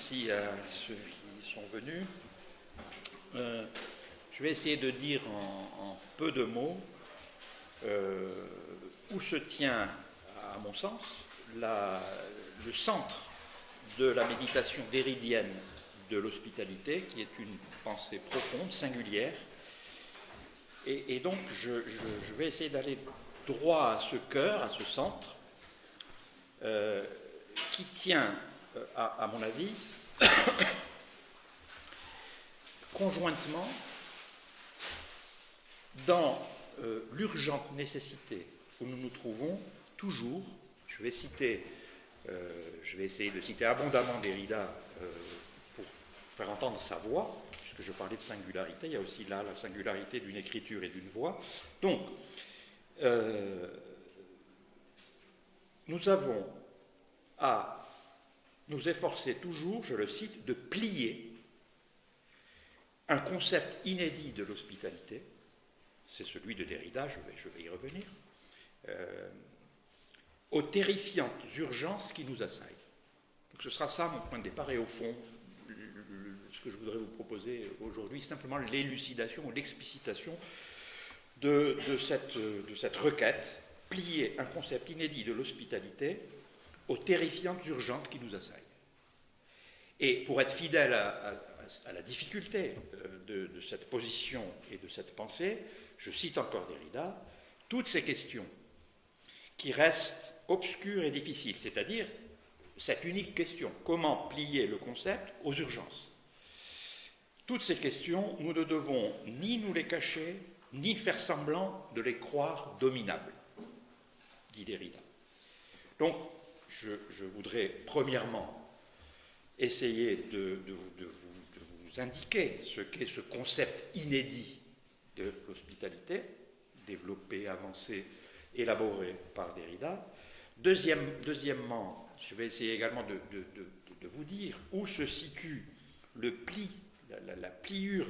merci à ceux qui sont venus. Je vais essayer de dire en peu de mots où se tient, à mon sens, le centre de la méditation déridienne de l'hospitalité, qui est une pensée profonde, singulière. Et donc, je vais essayer d'aller droit à ce cœur, à ce centre, qui tient, à mon avis, conjointement dans l'urgente nécessité où nous nous trouvons toujours. Je vais essayer de citer abondamment Derrida pour faire entendre sa voix, puisque je parlais de singularité. Il y a aussi là la singularité d'une écriture et d'une voix. Donc, nous avons à nous efforcer toujours, je le cite, de plier un concept inédit de l'hospitalité, c'est celui de Derrida, je vais y revenir, aux terrifiantes urgences qui nous assaillent. Donc ce sera ça mon point de départ, et au fond, ce que je voudrais vous proposer aujourd'hui, simplement l'élucidation ou l'explicitation de cette requête, plier un concept inédit de l'hospitalité aux terrifiantes urgences qui nous assaillent. Et pour être fidèle à la difficulté de cette position et de cette pensée, je cite encore Derrida, toutes ces questions qui restent obscures et difficiles, c'est-à-dire cette unique question, comment plier le concept aux urgences. Toutes ces questions, nous ne devons ni nous les cacher, ni faire semblant de les croire dominables, dit Derrida. Donc, je voudrais premièrement essayer de vous indiquer ce qu'est ce concept inédit de l'hospitalité, développé, avancé, élaboré par Derrida. Deuxièmement, je vais essayer également de vous dire où se situe le pli, la pliure,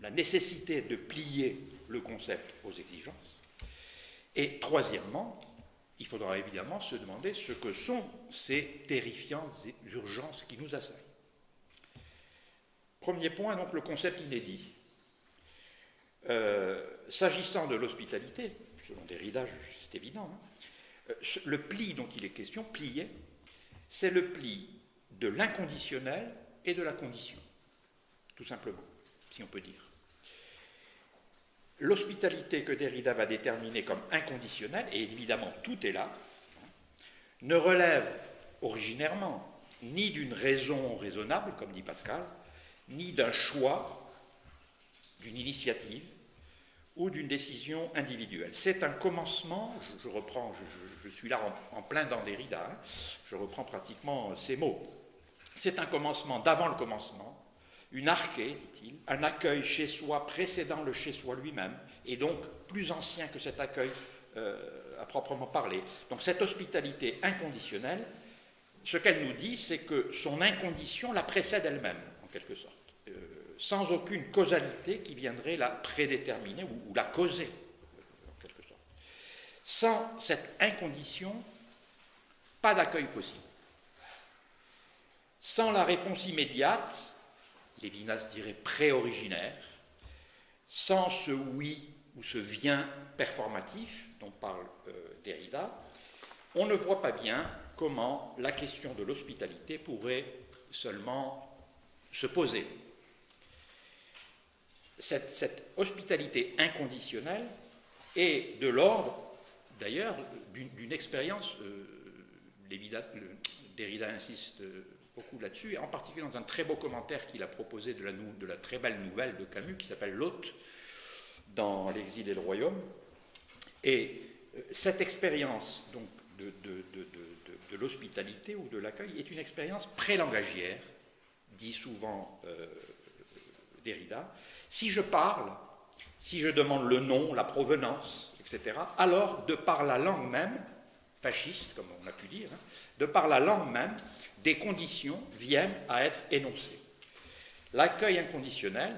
la nécessité de plier le concept aux exigences. Et troisièmement, il faudra évidemment se demander ce que sont ces terrifiantes urgences qui nous assaillent. Premier point, donc, le concept inédit. S'agissant de l'hospitalité, selon Derrida, c'est évident, le pli dont il est question, plier, c'est le pli de l'inconditionnel et de la condition, tout simplement, si on peut dire. L'hospitalité que Derrida va déterminer comme inconditionnelle, et évidemment tout est là, ne relève originairement ni d'une raison raisonnable, comme dit Pascal, ni d'un choix, d'une initiative ou d'une décision individuelle. C'est un commencement, je reprends, je suis là en plein dans Derrida, je reprends pratiquement ces mots. C'est un commencement d'avant le commencement, une archée, dit-il, un accueil chez soi précédant le chez soi lui-même, et donc plus ancien que cet accueil à proprement parler. Donc cette hospitalité inconditionnelle, ce qu'elle nous dit, c'est que son incondition la précède elle-même, en quelque sorte, sans aucune causalité qui viendrait la prédéterminer ou la causer, en quelque sorte. Sans cette incondition, pas d'accueil possible. Sans la réponse immédiate, Lévinas dirait pré-originaire, sans ce oui ou ce vient performatif dont parle Derrida, on ne voit pas bien comment la question de l'hospitalité pourrait seulement se poser. Cette hospitalité inconditionnelle est de l'ordre, d'ailleurs, d'une expérience, Derrida insiste beaucoup là-dessus, et en particulier dans un très beau commentaire qu'il a proposé de la très belle nouvelle de Camus qui s'appelle L'Hôte, dans L'exil et le royaume. Et cette expérience donc, de l'hospitalité ou de l'accueil est une expérience prélangagière, dit souvent Derrida. Si je parle, si je demande le nom, la provenance, etc., alors, de par la langue même, fasciste, comme on a pu dire, de par la langue même, des conditions viennent à être énoncées. L'accueil inconditionnel,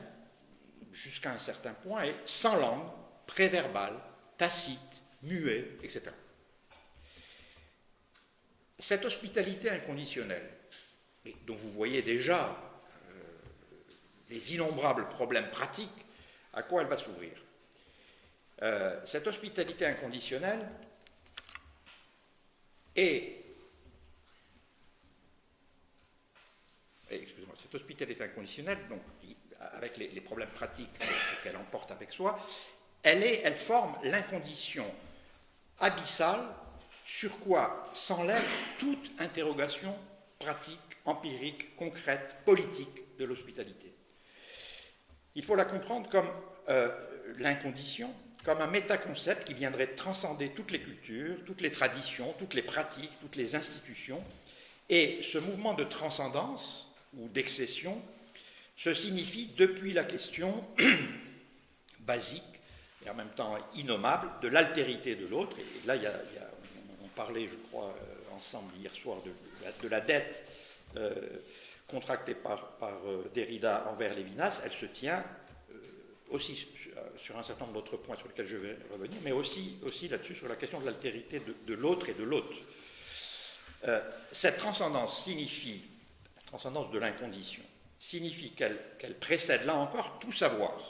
jusqu'à un certain point, est sans langue, préverbal, tacite, muet, etc. Cette hospitalité inconditionnelle et dont vous voyez déjà les innombrables problèmes pratiques, à quoi elle va s'ouvrir. Cette hospitalité inconditionnelle cette hospitalité inconditionnelle, donc, avec les problèmes pratiques qu'elle emporte avec soi, elle forme l'incondition abyssale sur quoi s'enlève toute interrogation pratique, empirique, concrète, politique de l'hospitalité. Il faut la comprendre comme l'incondition, comme un métaconcept qui viendrait transcender toutes les cultures, toutes les traditions, toutes les pratiques, toutes les institutions. Et ce mouvement de transcendance ou d'excession se signifie depuis la question basique et en même temps innommable de l'altérité de l'autre. Et là, on parlait, je crois, ensemble hier soir de la dette contractée par Derrida envers Lévinas. Elle se tient aussi sur un certain nombre d'autres points sur lesquels je vais revenir, mais aussi là-dessus sur la question de l'altérité de l'autre et de l'autre. Cette transcendance signifie, la transcendance de l'incondition, signifie qu'elle précède là encore tout savoir.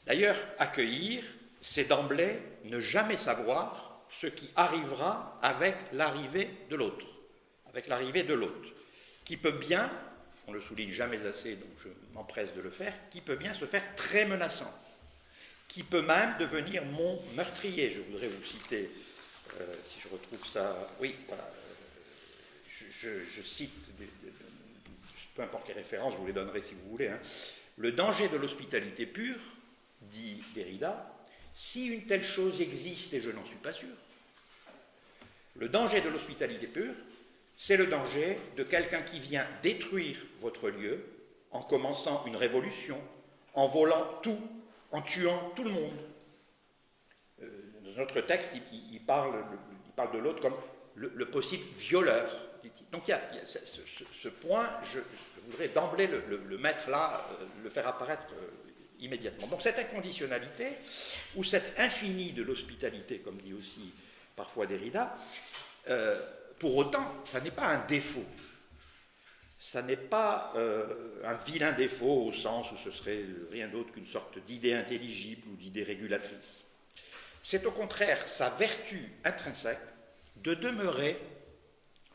D'ailleurs, accueillir, c'est d'emblée ne jamais savoir ce qui arrivera avec l'arrivée de l'autre, qui peut bien, on ne le souligne jamais assez, donc je m'empresse de le faire, qui peut bien se faire très menaçant, qui peut même devenir mon meurtrier. Je voudrais vous citer, si je retrouve ça, oui, voilà, je cite, peu importe les références, je vous les donnerai si vous voulez, hein. Le danger de l'hospitalité pure, dit Derrida, si une telle chose existe et je n'en suis pas sûr, le danger de l'hospitalité pure, c'est le danger de quelqu'un qui vient détruire votre lieu en commençant une révolution, en volant tout, en tuant tout le monde. Dans notre texte, il parle de l'autre comme le possible violeur, dit-il. Donc il y a ce point, je voudrais d'emblée le mettre là, le faire apparaître immédiatement. Donc cette inconditionnalité, ou cet infini de l'hospitalité, comme dit aussi parfois Derrida, pour autant, ça n'est pas un défaut. Ça n'est pas un vilain défaut au sens où ce serait rien d'autre qu'une sorte d'idée intelligible ou d'idée régulatrice. C'est au contraire sa vertu intrinsèque de demeurer,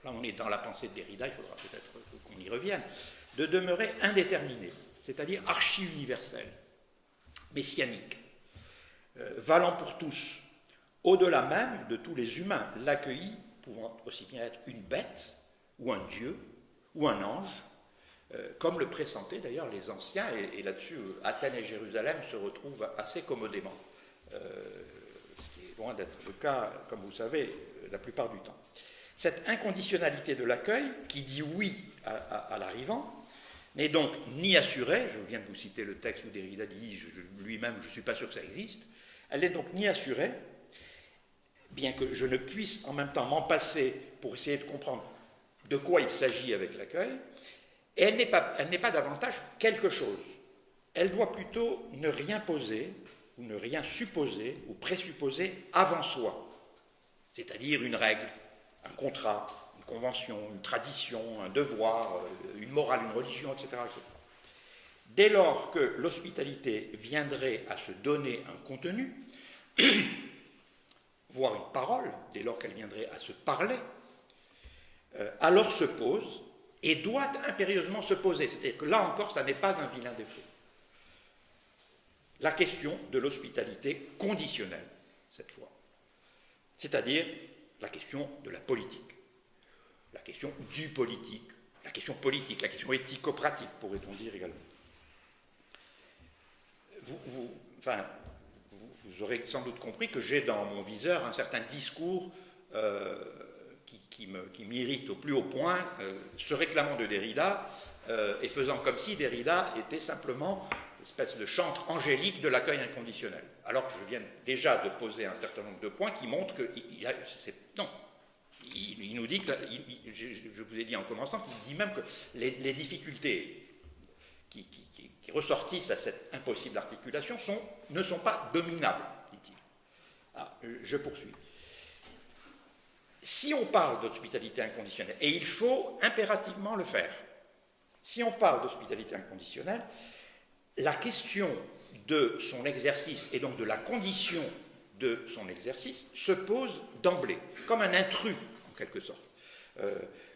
là on est dans la pensée de Derrida, il faudra peut-être qu'on y revienne, de demeurer indéterminé, c'est-à-dire archi-universel, messianique, valant pour tous, au-delà même de tous les humains, l'accueilli pouvant aussi bien être une bête, ou un dieu, ou un ange, comme le pressentaient d'ailleurs les anciens, et là-dessus, Athènes et Jérusalem se retrouvent assez commodément, ce qui est loin d'être le cas, comme vous savez, la plupart du temps. Cette inconditionnalité de l'accueil, qui dit oui à l'arrivant, n'est donc ni assurée, je viens de vous citer le texte où Derrida dit lui-même, je ne suis pas sûr que ça existe, elle n'est donc ni assurée, bien que je ne puisse en même temps m'en passer pour essayer de comprendre de quoi il s'agit avec l'accueil, et elle n'est pas davantage quelque chose. Elle doit plutôt ne rien poser, ou ne rien supposer, ou présupposer avant soi, c'est-à-dire une règle, un contrat, une convention, une tradition, un devoir, une morale, une religion, etc., etc. Dès lors que l'hospitalité viendrait à se donner un contenu, voire une parole, dès lors qu'elle viendrait à se parler, alors se pose, et doit impérieusement se poser, c'est-à-dire que là encore, ça n'est pas un vilain défaut, la question de l'hospitalité conditionnelle, cette fois, c'est-à-dire la question de la politique, la question du politique, la question politique, la question éthico-pratique, pourrait-on dire également. Vous aurez sans doute compris que j'ai dans mon viseur un certain discours qui m'irrite au plus haut point, se réclamant de Derrida et faisant comme si Derrida était simplement une espèce de chantre angélique de l'accueil inconditionnel. Alors que je viens déjà de poser un certain nombre de points qui montrent que non. Il nous dit que, je vous ai dit en commençant, qu'il dit même que les difficultés qui ressortissent à cette impossible articulation ne sont pas dominables, dit-il. Ah, je poursuis. Si on parle d'hospitalité inconditionnelle, et il faut impérativement le faire, Si on parle d'hospitalité inconditionnelle, la question de son exercice et donc de la condition de son exercice se pose d'emblée, comme un intrus en quelque sorte.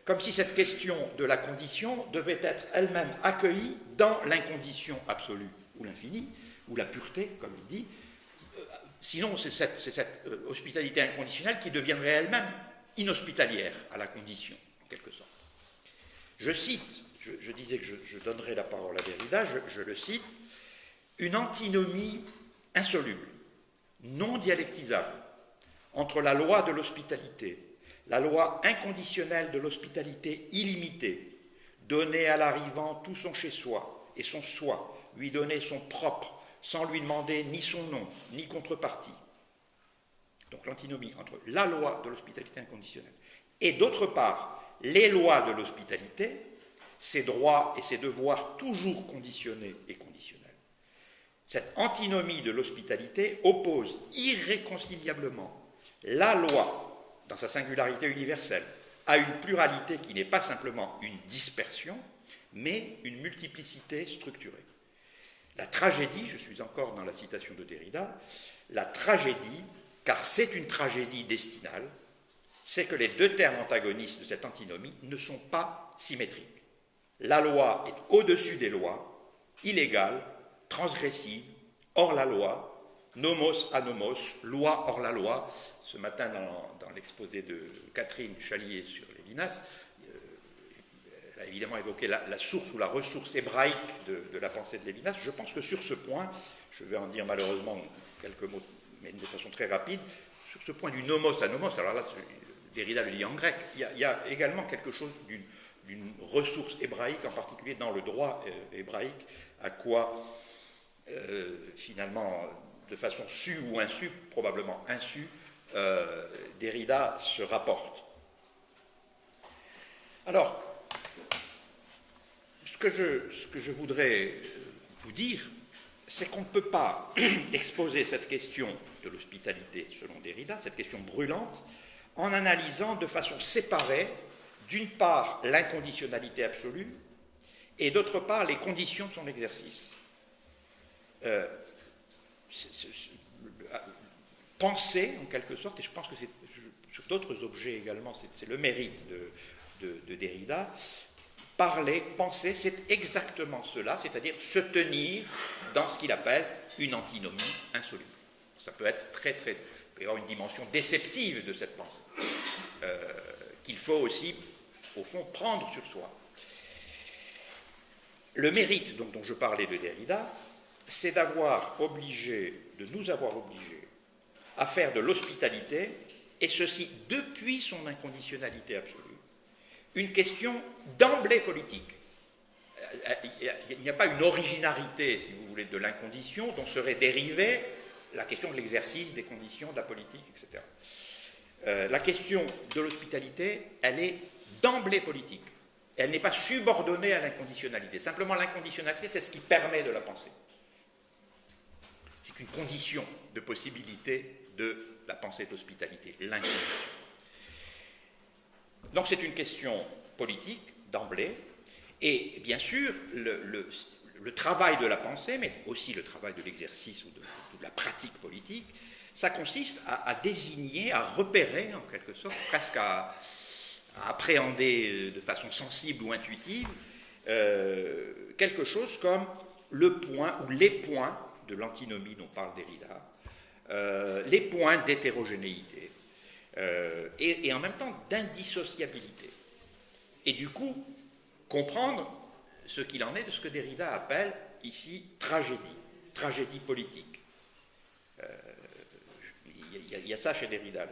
Comme si cette question de la condition devait être elle-même accueillie dans l'incondition absolue ou l'infini, ou la pureté, comme il dit. Sinon, c'est cette hospitalité inconditionnelle qui deviendrait elle-même inhospitalière à la condition, en quelque sorte. Je cite, je disais que je donnerai la parole à Derrida, je le cite, une antinomie insoluble, non dialectisable, entre la loi de l'hospitalité, la loi inconditionnelle de l'hospitalité illimitée, donner à l'arrivant tout son chez-soi et son soi, lui donner son propre, sans lui demander ni son nom, ni contrepartie. Donc l'antinomie entre la loi de l'hospitalité inconditionnelle et d'autre part les lois de l'hospitalité, ses droits et ses devoirs toujours conditionnés et conditionnels. Cette antinomie de l'hospitalité oppose irréconciliablement la loi, dans sa singularité universelle, à une pluralité qui n'est pas simplement une dispersion, mais une multiplicité structurée. La tragédie, je suis encore dans la citation de Derrida, la tragédie, car c'est une tragédie destinale, c'est que les deux termes antagonistes de cette antinomie ne sont pas symétriques. La loi est au-dessus des lois, illégale, transgressive, hors la loi, nomos à nomos, loi hors la loi. Ce matin, dans l'exposé de Catherine Chalier sur Lévinas, elle a évidemment évoqué la source ou la ressource hébraïque de la pensée de Lévinas. Je pense que sur ce point, je vais en dire malheureusement quelques mots, mais de façon très rapide, sur ce point du nomos à nomos, alors là, Derrida le dit en grec, il y a également quelque chose d'une ressource hébraïque, en particulier dans le droit hébraïque, à quoi, finalement, de façon sue ou insu, probablement insu, Derrida se rapporte. Alors, ce que je voudrais vous dire, c'est qu'on ne peut pas exposer cette question de l'hospitalité selon Derrida, cette question brûlante, en analysant de façon séparée, d'une part, l'inconditionnalité absolue, et d'autre part, les conditions de son exercice. Penser, en quelque sorte, et je pense que c'est sur d'autres objets également, c'est le mérite de Derrida, parler, penser, c'est exactement cela, c'est-à-dire se tenir dans ce qu'il appelle une antinomie insoluble. Ça peut être il peut y avoir une dimension déceptive de cette pensée, qu'il faut aussi, au fond, prendre sur soi. Le mérite dont je parlais de Derrida, c'est de nous avoir obligés à faire de l'hospitalité, et ceci depuis son inconditionnalité absolue, une question d'emblée politique. Il n'y a pas une originarité, si vous voulez, de l'incondition dont serait dérivée la question de l'exercice des conditions de la politique, etc. La question de l'hospitalité, elle est d'emblée politique. Elle n'est pas subordonnée à l'inconditionnalité. Simplement, l'inconditionnalité, c'est ce qui permet de la penser. C'est une condition de possibilité de la pensée d'hospitalité, l'incondition. Donc c'est une question politique, d'emblée, et bien sûr, le travail de la pensée, mais aussi le travail de l'exercice ou de la pratique politique, ça consiste à désigner, à repérer, en quelque sorte, presque à appréhender de façon sensible ou intuitive, quelque chose comme le point ou les points de l'antinomie dont parle Derrida, les points d'hétérogénéité, et en même temps d'indissociabilité. Et du coup, comprendre ce qu'il en est de ce que Derrida appelle ici tragédie politique. Il y a ça chez Derrida.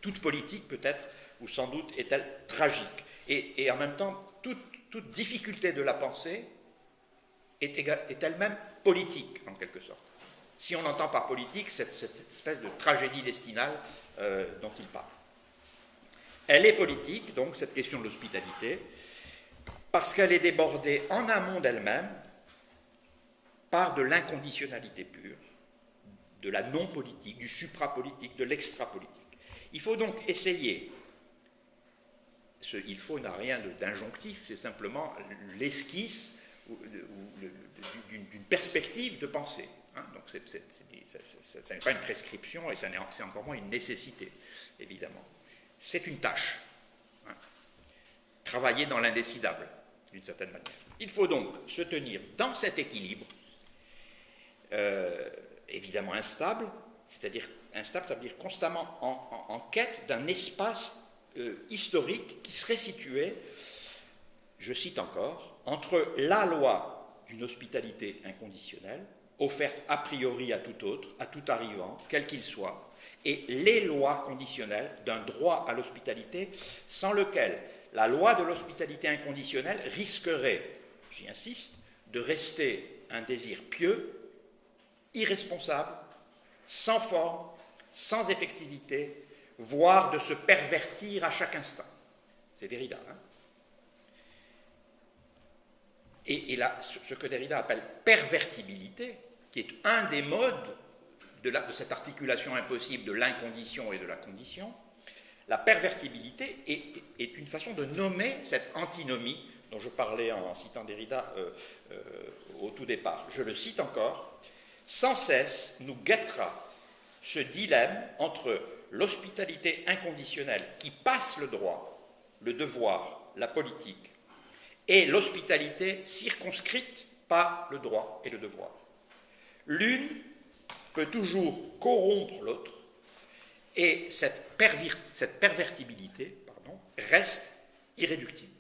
Toute politique peut-être, ou sans doute, est-elle tragique. Et en même temps, toute difficulté de la pensée est elle-même politique, en quelque sorte. Si on entend par politique cette espèce de tragédie destinale dont il parle. Elle est politique, donc, cette question de l'hospitalité, parce qu'elle est débordée en amont d'elle-même par de l'inconditionnalité pure, de la non-politique, du suprapolitique, de l'extra-politique. Il faut donc essayer il faut n'a rien d'injonctif, c'est simplement l'esquisse d'une perspective de pensée. Hein. Donc ça n'est pas une prescription et c'est encore moins une nécessité, évidemment. C'est une tâche. Hein. Travailler dans l'indécidable, d'une certaine manière. Il faut donc se tenir dans cet équilibre, évidemment instable, c'est-à-dire instable, ça veut dire constamment en quête d'un espace historique qui serait situé, je cite encore, entre la loi d'une hospitalité inconditionnelle, offerte a priori à tout autre, à tout arrivant, quel qu'il soit, et les lois conditionnelles d'un droit à l'hospitalité, sans lequel la loi de l'hospitalité inconditionnelle risquerait, j'y insiste, de rester un désir pieux, irresponsable, sans forme, sans effectivité, voire de se pervertir à chaque instant. C'est Derrida. Hein. Et là, ce que Derrida appelle pervertibilité, qui est un des modes de cette articulation impossible de l'incondition et de la condition, la pervertibilité est une façon de nommer cette antinomie dont je parlais en citant Derrida au tout départ. Je le cite encore, « Sans cesse nous guettera ce dilemme entre l'hospitalité inconditionnelle qui passe le droit, le devoir, la politique, et l'hospitalité circonscrite par le droit et le devoir. L'une peut toujours corrompre l'autre, et cette pervertibilité reste irréductible.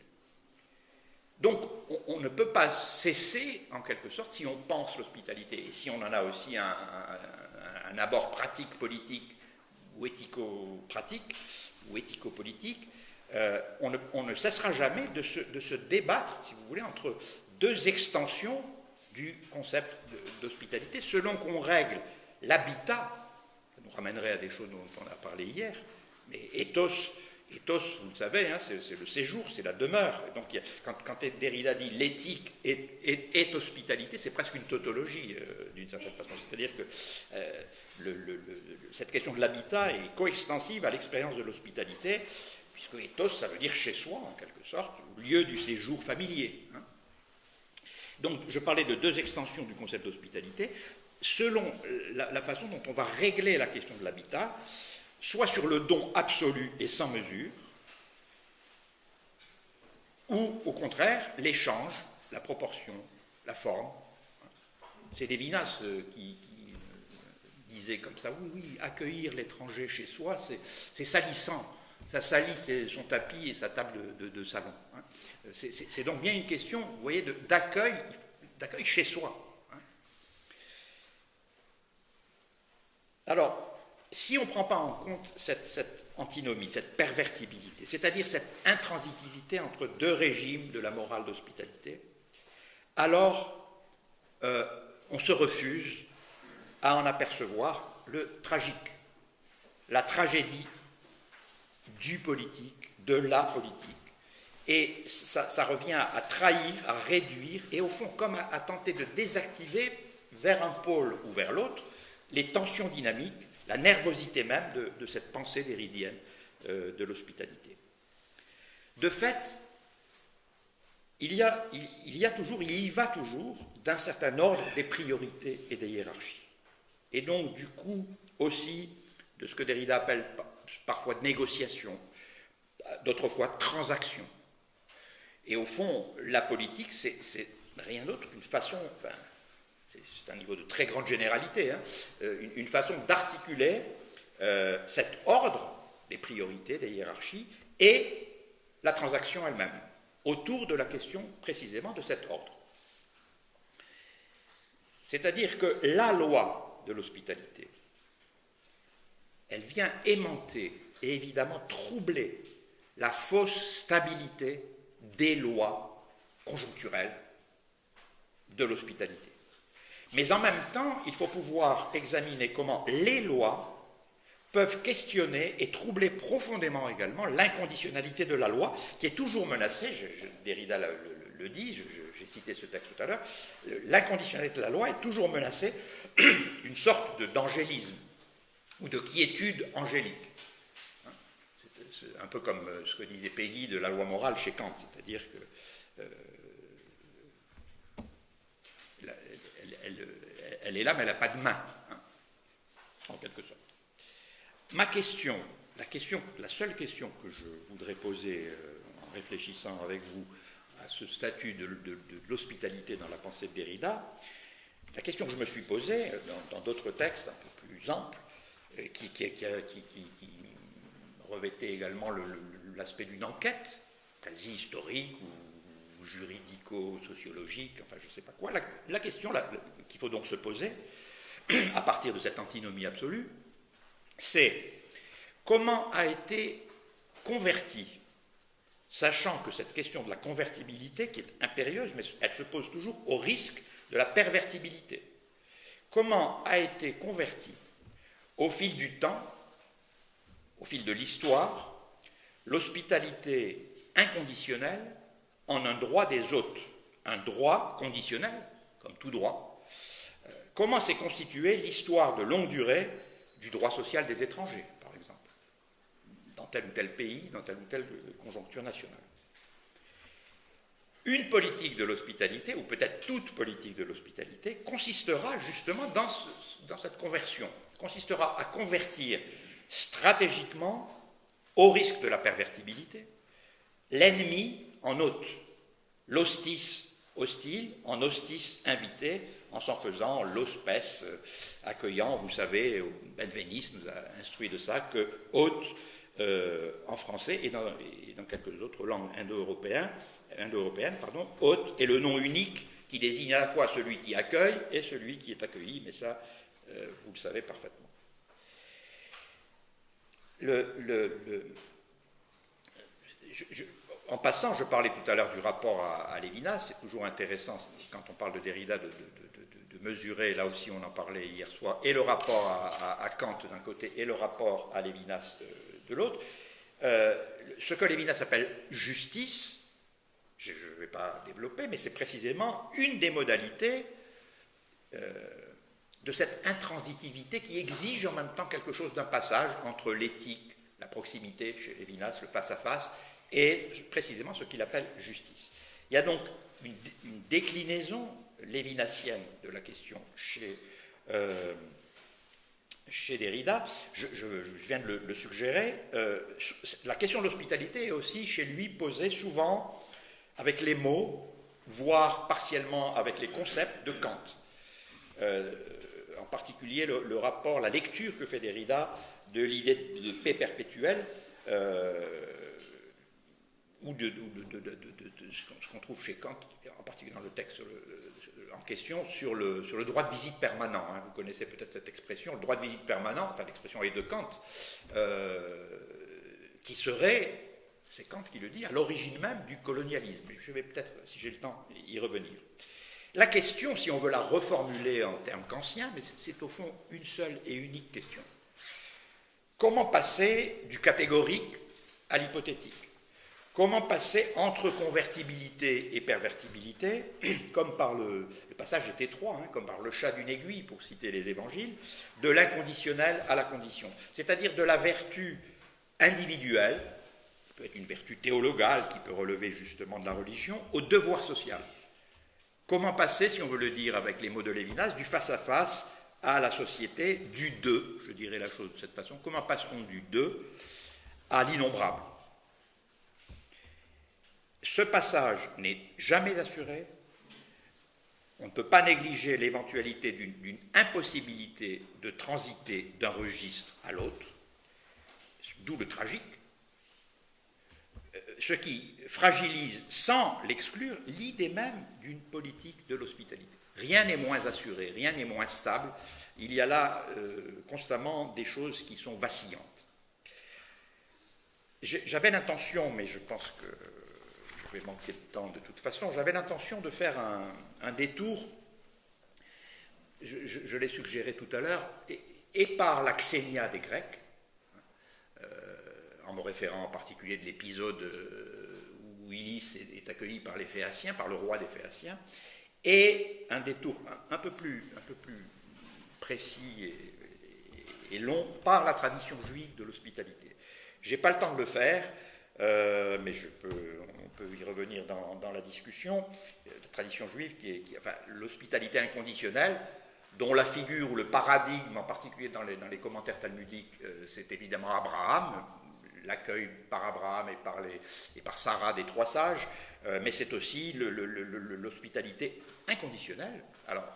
Donc, on ne peut pas cesser, en quelque sorte, si on pense l'hospitalité, et si on en a aussi un abord pratique politique ou éthico-pratique ou éthico-politique, on ne cessera jamais de se débattre, si vous voulez, entre deux extensions du concept d'hospitalité, selon qu'on règle l'habitat, ça nous ramènerait à des choses dont on a parlé hier, mais ethos, vous le savez, hein, c'est le séjour, c'est la demeure. Donc, quand Derrida dit l'éthique est hospitalité, c'est presque une tautologie, d'une certaine façon. C'est-à-dire que cette question de l'habitat est coextensive à l'expérience de l'hospitalité, puisque ethos, ça veut dire chez soi, en quelque sorte, lieu du séjour familier. Hein. Donc, je parlais de deux extensions du concept d'hospitalité, selon la façon dont on va régler la question de l'habitat, soit sur le don absolu et sans mesure, ou au contraire, l'échange, la proportion, la forme. C'est Lévinas qui disait comme ça, oui, accueillir l'étranger chez soi, c'est salissant, ça salit son tapis et sa table de salon. Hein. C'est donc bien une question, vous voyez, d'accueil chez soi. Hein. Alors, si on ne prend pas en compte cette antinomie, cette pervertibilité, c'est-à-dire cette intransitivité entre deux régimes de la morale d'hospitalité, alors on se refuse à en apercevoir le tragique, la tragédie du politique, de la politique. Et ça revient à trahir, à réduire, et au fond, comme à tenter de désactiver vers un pôle ou vers l'autre les tensions dynamiques, la nervosité même de cette pensée derridienne de l'hospitalité. De fait, il y va toujours d'un certain ordre des priorités et des hiérarchies. Et donc, du coup, aussi, de ce que Derrida appelle parfois négociation, d'autres fois transaction. Et au fond, la politique, c'est rien d'autre qu'une façon, enfin, c'est un niveau de très grande généralité, hein, une façon d'articuler cet ordre des priorités, des hiérarchies, et la transaction elle-même, autour de la question précisément de cet ordre. C'est-à-dire que la loi de l'hospitalité, elle vient aimanter et évidemment troubler la fausse stabilité des lois conjoncturelles de l'hospitalité. Mais en même temps, il faut pouvoir examiner comment les lois peuvent questionner et troubler profondément également l'inconditionnalité de la loi, qui est toujours menacée, Derrida le dit, j'ai cité ce texte tout à l'heure, l'inconditionnalité de la loi est toujours menacée d'une sorte d'angélisme, ou de quiétude angélique. c'est un peu comme ce que disait Peggy de la loi morale chez Kant, c'est-à-dire que elle est là, mais elle n'a pas de main, hein, en quelque sorte. Ma question, la seule question que je voudrais poser en réfléchissant avec vous à ce statut de l'hospitalité dans la pensée de Derrida, la question que je me suis posée dans d'autres textes un peu plus amples, qui revêtait également l'aspect d'une enquête, quasi historique ou juridico-sociologique, enfin je ne sais pas quoi, la question qu'il faut donc se poser, à partir de cette antinomie absolue, c'est comment a été converti, sachant que cette question de la convertibilité, qui est impérieuse, mais elle se pose toujours au risque de la pervertibilité, comment a été converti au fil du temps, au fil de l'histoire, l'hospitalité inconditionnelle en un droit des hôtes, un droit conditionnel, comme tout droit. Comment s'est constituée l'histoire de longue durée du droit social des étrangers, par exemple, dans tel ou tel pays, dans telle ou telle conjoncture nationale. Une politique de l'hospitalité, ou peut-être toute politique de l'hospitalité, consistera justement dans cette conversion, consistera à convertir stratégiquement, au risque de la pervertibilité, l'ennemi en hôte, l'hostis hostile en hostis invité, en s'en faisant l'hospes accueillant. Vous savez, Benveniste nous a instruit de ça, que hôte en français et dans quelques autres langues indo-européennes, hôte est le nom unique qui désigne à la fois celui qui accueille et celui qui est accueilli, mais ça, vous le savez parfaitement. En passant, je parlais tout à l'heure du rapport à Lévinas, c'est toujours intéressant, quand on parle de Derrida, de mesurer, là aussi on en parlait hier soir, et le rapport à Kant d'un côté et le rapport à Lévinas de l'autre. Ce que Lévinas appelle justice, je ne vais pas développer, mais c'est précisément une des modalités de cette intransitivité qui exige en même temps quelque chose d'un passage entre l'éthique, la proximité chez Lévinas, le face-à-face, et précisément ce qu'il appelle justice. Il y a donc une déclinaison lévinassienne de la question chez Derrida. Je viens de le suggérer. La question de l'hospitalité est aussi chez lui posée souvent avec les mots, voire partiellement avec les concepts de Kant. En particulier le rapport, la lecture que fait Derrida de l'idée de paix perpétuelle, ou de ce qu'on trouve chez Kant, en particulier dans le texte en question, sur le droit de visite permanent. Hein. Vous connaissez peut-être cette expression, le droit de visite permanent, enfin l'expression est de Kant, qui serait, c'est Kant qui le dit, à l'origine même du colonialisme. Je vais peut-être, si j'ai le temps, y revenir. La question, si on veut la reformuler en termes kantiens, mais c'est au fond une seule et unique question. Comment passer du catégorique à l'hypothétique ? Comment passer entre convertibilité et pervertibilité, comme par le passage de T3, hein, comme par le chat d'une aiguille, pour citer les évangiles, de l'inconditionnel à la condition, c'est-à-dire de la vertu individuelle, qui peut être une vertu théologale, qui peut relever justement de la religion, au devoir social. Comment passer, si on veut le dire avec les mots de Lévinas, du face-à-face à la société, du deux, je dirais la chose de cette façon, comment passe-t-on du deux à l'innombrable ? Ce passage n'est jamais assuré. On ne peut pas négliger l'éventualité d'une impossibilité de transiter d'un registre à l'autre, d'où le tragique, ce qui fragilise, sans l'exclure, l'idée même d'une politique de l'hospitalité. Rien n'est moins assuré, rien n'est moins stable. Il y a là constamment des choses qui sont vacillantes. J'avais l'intention, mais je pense que je vais manquer de temps de toute façon, j'avais l'intention de faire un détour, je l'ai suggéré tout à l'heure, et par la xénia des Grecs, en me référant en particulier de l'épisode où Ulysse est accueilli par les Phéaciens, par le roi des Phéaciens, et un détour un peu plus précis et long par la tradition juive de l'hospitalité. Je n'ai pas le temps de le faire, mais on peut y revenir dans la discussion. La tradition juive, enfin, l'hospitalité inconditionnelle, dont la figure ou le paradigme, en particulier dans les commentaires talmudiques, c'est évidemment Abraham, l'accueil par Abraham et par Sarah des trois sages, mais c'est aussi l'hospitalité inconditionnelle, alors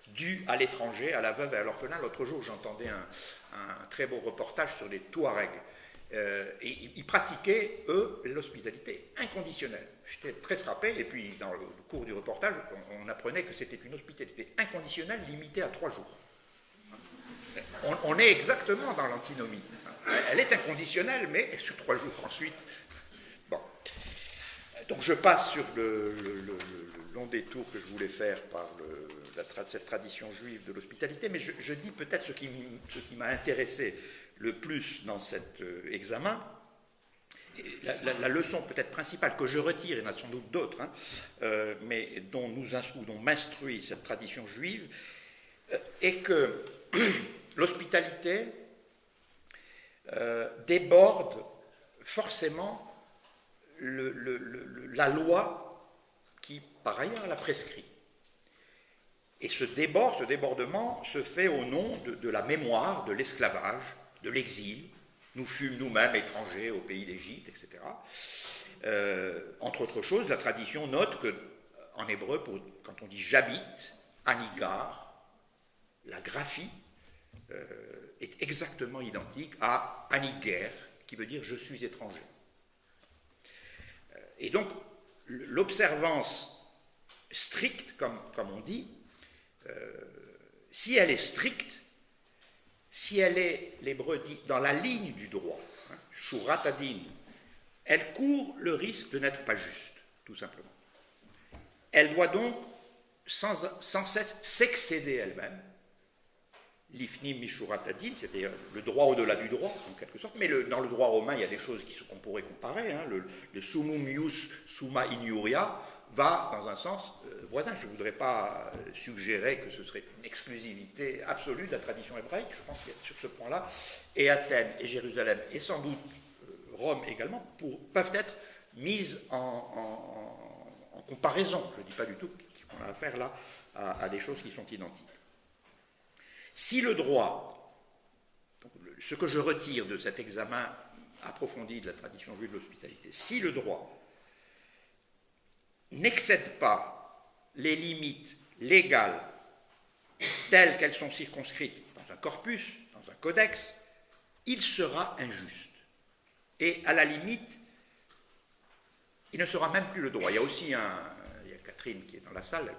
due à l'étranger, à la veuve et à l'orphelin. L'autre jour, j'entendais un très beau reportage sur les Touaregs, et ils pratiquaient, eux, l'hospitalité inconditionnelle. J'étais très frappé, et puis dans le cours du reportage, on apprenait que c'était une hospitalité inconditionnelle limitée à 3 jours. On est exactement dans l'antinomie. Elle est inconditionnelle, mais sur 3 jours ensuite. Bon. Donc je passe sur le long détour que je voulais faire par cette tradition juive de l'hospitalité, mais je dis peut-être ce qui m'a intéressé le plus dans cet examen. La leçon peut-être principale que je retire, il y en a sans doute d'autres, mais dont m'instruit cette tradition juive, est que l'hospitalité déborde forcément la loi qui, par ailleurs, la prescrit. Et ce débordement se fait au nom de la mémoire de l'esclavage, de l'exil. Nous fûmes nous-mêmes étrangers au pays d'Égypte, etc. Entre autres choses, la tradition note qu'en hébreu, quand on dit j'habite, anigar, la graphie est exactement identique à aniger, qui veut dire je suis étranger. Et donc, l'observance stricte, comme on dit, si elle est stricte, si elle est, l'hébreu dit, dans la ligne du droit, shurat adin, elle court le risque de n'être pas juste, tout simplement. Elle doit donc sans cesse s'excéder elle-même, l'ifnim mishurat adin, c'est-à-dire le droit au-delà du droit, en quelque sorte, mais dans le droit romain, il y a des choses qu'on pourrait comparer, le sumum ius summa iniuria va dans un sens voisin. Je ne voudrais pas suggérer que ce serait une exclusivité absolue de la tradition hébraïque. Je pense que sur ce point-là, et Athènes et Jérusalem, et sans doute Rome également, peuvent être mises en comparaison. Je ne dis pas du tout qu'on a affaire là à des choses qui sont identiques. Si le droit, ce que je retire de cet examen approfondi de la tradition juive de l'hospitalité, si le droit n'excède pas les limites légales telles qu'elles sont circonscrites dans un corpus, dans un codex, il sera injuste. Et à la limite, il ne sera même plus le droit. Il y a aussi il y a Catherine qui est dans la salle,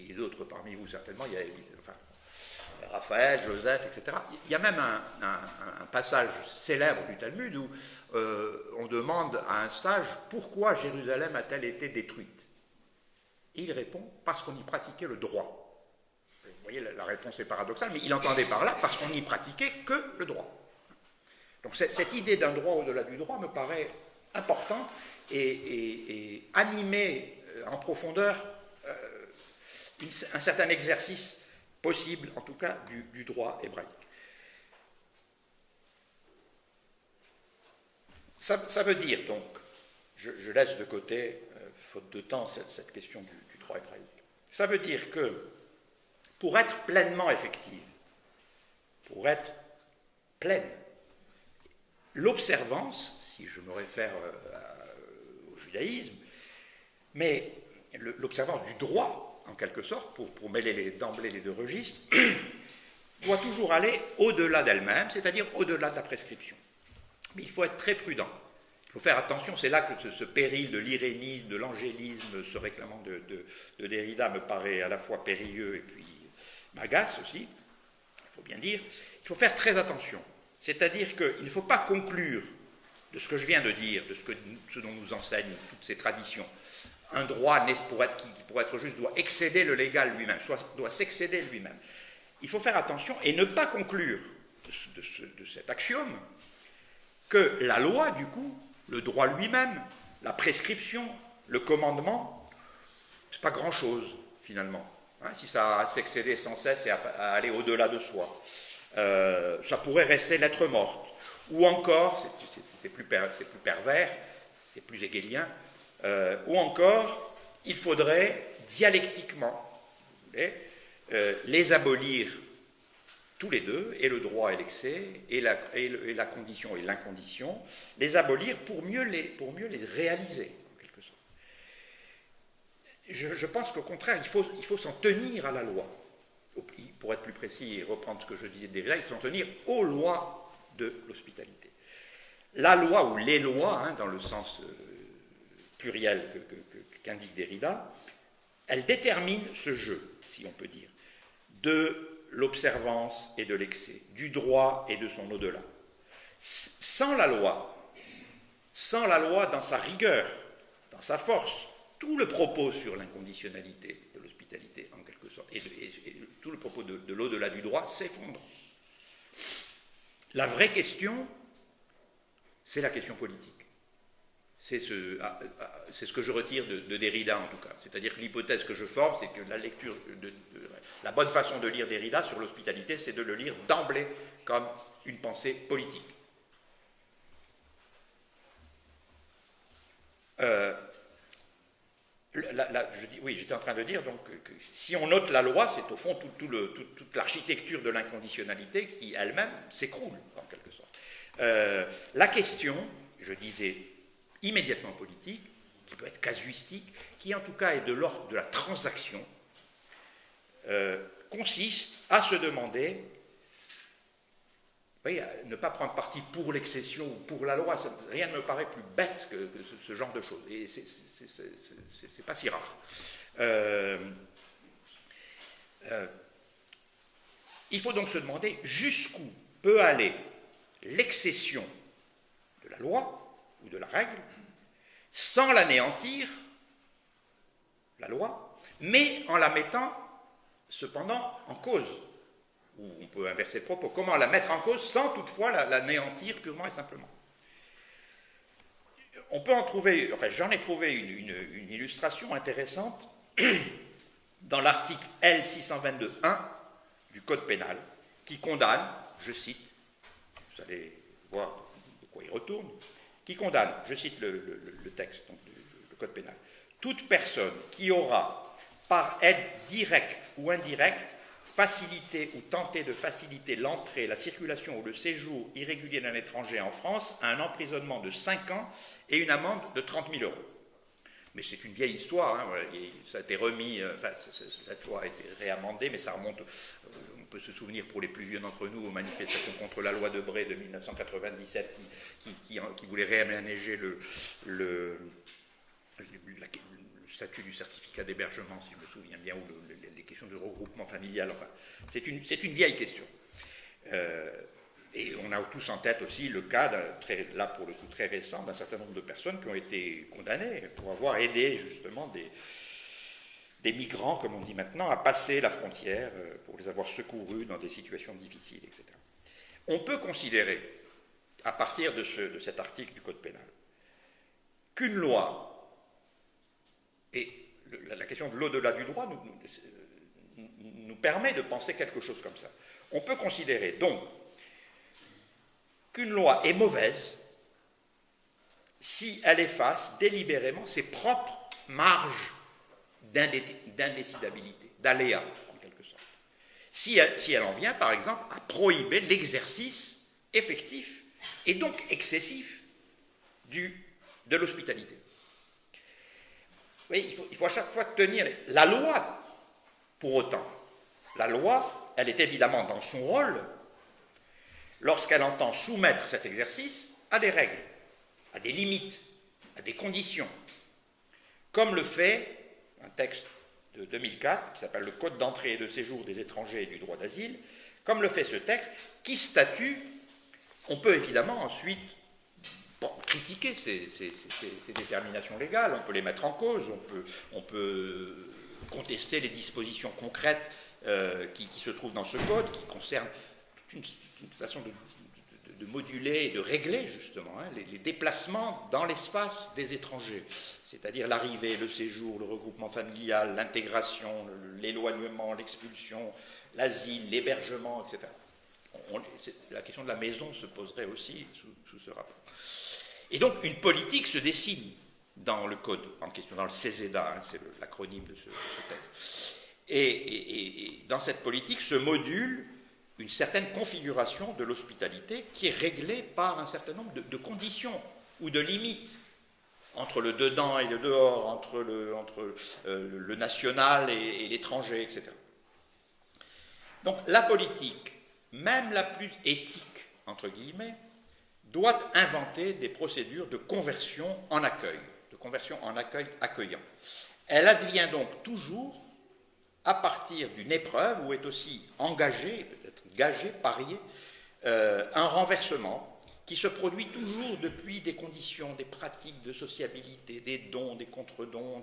et d'autres parmi vous certainement, il y a Raphaël, Joseph, etc. Il y a même un passage célèbre du Talmud où on demande à un sage pourquoi Jérusalem a-t-elle été détruite. Et il répond parce qu'on y pratiquait le droit. Vous voyez, la réponse est paradoxale, mais il entendait par là parce qu'on n'y pratiquait que le droit. Donc cette idée d'un droit au-delà du droit me paraît importante et animer en profondeur un certain exercice possible, en tout cas, du droit hébraïque. Ça veut dire, donc, je laisse de côté, faute de temps, cette question du droit hébraïque. Ça veut dire que, pour être pleinement effective, pour être pleine, l'observance, si je me réfère au judaïsme, mais l'observance du droit, en quelque sorte, pour mêler d'emblée les deux registres, doit toujours aller au-delà d'elle-même, c'est-à-dire au-delà de la prescription. Mais il faut être très prudent. Il faut faire attention, c'est là que ce péril de l'irénisme, de l'angélisme, se réclamant de Derrida, me paraît à la fois périlleux et puis m'agace aussi, il faut bien dire. Il faut faire très attention. C'est-à-dire qu'il ne faut pas conclure de ce que je viens de dire, de ce dont nous enseignent toutes ces traditions. Un droit, pour être juste, doit excéder le légal lui-même, doit s'excéder lui-même. Il faut faire attention et ne pas conclure de cet axiome que la loi, du coup, le droit lui-même, la prescription, le commandement, c'est pas grand-chose, finalement. Si ça a s'excéder sans cesse et à aller au-delà de soi. Ça pourrait rester lettre morte. Ou encore, c'est plus pervers, c'est plus hegelien, ou encore, il faudrait dialectiquement, si vous voulez, les abolir tous les deux, et le droit et l'excès, et la condition et l'incondition, les abolir pour mieux les réaliser, en quelque sorte. Je pense qu'au contraire, il faut s'en tenir à la loi. Pour être plus précis et reprendre ce que je disais de Derrida, il faut s'en tenir aux lois de l'hospitalité. La loi, ou les lois, hein, dans le sens pluriel qu'indique Derrida, elles déterminent ce jeu, si on peut dire, de l'observance et de l'excès, du droit et de son au-delà. Sans la loi dans sa rigueur, dans sa force, tout le propos sur l'inconditionnalité de l'hospitalité, en quelque sorte, et tout le propos de l'au-delà du droit s'effondre. La vraie question, c'est la question politique. C'est ce que je retire de Derrida, en tout cas. C'est-à-dire que l'hypothèse que je forme, c'est que la bonne façon de lire Derrida sur l'hospitalité, c'est de le lire d'emblée comme une pensée politique. J'étais en train de dire donc, que si on note la loi, c'est au fond toute l'architecture de l'inconditionnalité qui elle-même s'écroule, en quelque sorte. La question, je disais, immédiatement politique, qui peut être casuistique, qui en tout cas est de l'ordre de la transaction, consiste à se demander, à ne pas prendre parti pour l'exception ou pour la loi. Rien ne me paraît plus bête que ce genre de choses, et c'est pas si rare. Il faut donc se demander jusqu'où peut aller l'exception de la loi ou de la règle, sans l'anéantir, la loi, mais en la mettant cependant en cause. Ou on peut inverser le propos, comment la mettre en cause sans toutefois l'anéantir purement et simplement. On peut en trouver, j'en ai trouvé une illustration intéressante dans l'article L622.1 du Code pénal, qui condamne, je cite, vous allez voir de quoi il retourne, qui condamne, je cite le texte, donc le Code pénal, toute personne qui aura, par aide directe ou indirecte, faciliter ou tenter de faciliter l'entrée, la circulation ou le séjour irrégulier d'un étranger en France à un emprisonnement de 5 ans et une amende de 30 000 euros. Mais c'est une vieille histoire, hein, ça a été remis, cette loi a été réamendée, mais ça remonte, on peut se souvenir pour les plus vieux d'entre nous, aux manifestations contre la loi de Bray de 1997 qui voulait réaménager le statut du certificat d'hébergement, si je me souviens bien, ou les questions de regroupement familial. Enfin, c'est une vieille question. Et on a tous en tête aussi le cas, là pour le coup très récent, d'un certain nombre de personnes qui ont été condamnées pour avoir aidé justement des migrants, comme on dit maintenant, à passer la frontière, pour les avoir secourus dans des situations difficiles, etc. On peut considérer, à partir de cet article du Code pénal, qu'une loi, et la question de l'au-delà du droit nous permet de penser quelque chose comme ça. On peut considérer donc qu'une loi est mauvaise si elle efface délibérément ses propres marges d'indécidabilité, d'aléa, en quelque sorte. Si elle en vient, par exemple, à prohiber l'exercice effectif et donc excessif de l'hospitalité. Oui, il faut à chaque fois tenir la loi, pour autant. La loi, elle est évidemment dans son rôle lorsqu'elle entend soumettre cet exercice à des règles, à des limites, à des conditions, comme le fait un texte de 2004 qui s'appelle le Code d'entrée et de séjour des étrangers et du droit d'asile, comme le fait ce texte qui statue, on peut évidemment ensuite critiquer ces déterminations légales, on peut les mettre en cause, on peut contester les dispositions concrètes qui se trouvent dans ce code, qui concernent une façon de moduler et de régler justement les déplacements dans l'espace des étrangers, c'est-à-dire l'arrivée, le séjour, le regroupement familial, l'intégration, l'éloignement, l'expulsion, l'asile, l'hébergement, etc. la question de la maison se poserait aussi sous ce rapport. Et donc, une politique se dessine dans le code en question, dans le CESEDA, hein, c'est l'acronyme de ce texte. Et dans cette politique se module une certaine configuration de l'hospitalité qui est réglée par un certain nombre de conditions ou de limites entre le dedans et le dehors, entre le national et l'étranger, etc. Donc la politique, même la plus éthique, entre guillemets, doit inventer des procédures de conversion en accueil accueillant. Elle advient donc toujours à partir d'une épreuve où est aussi engagé, peut-être gagé, parié, un renversement qui se produit toujours depuis des conditions, des pratiques de sociabilité, des dons, des contre-dons,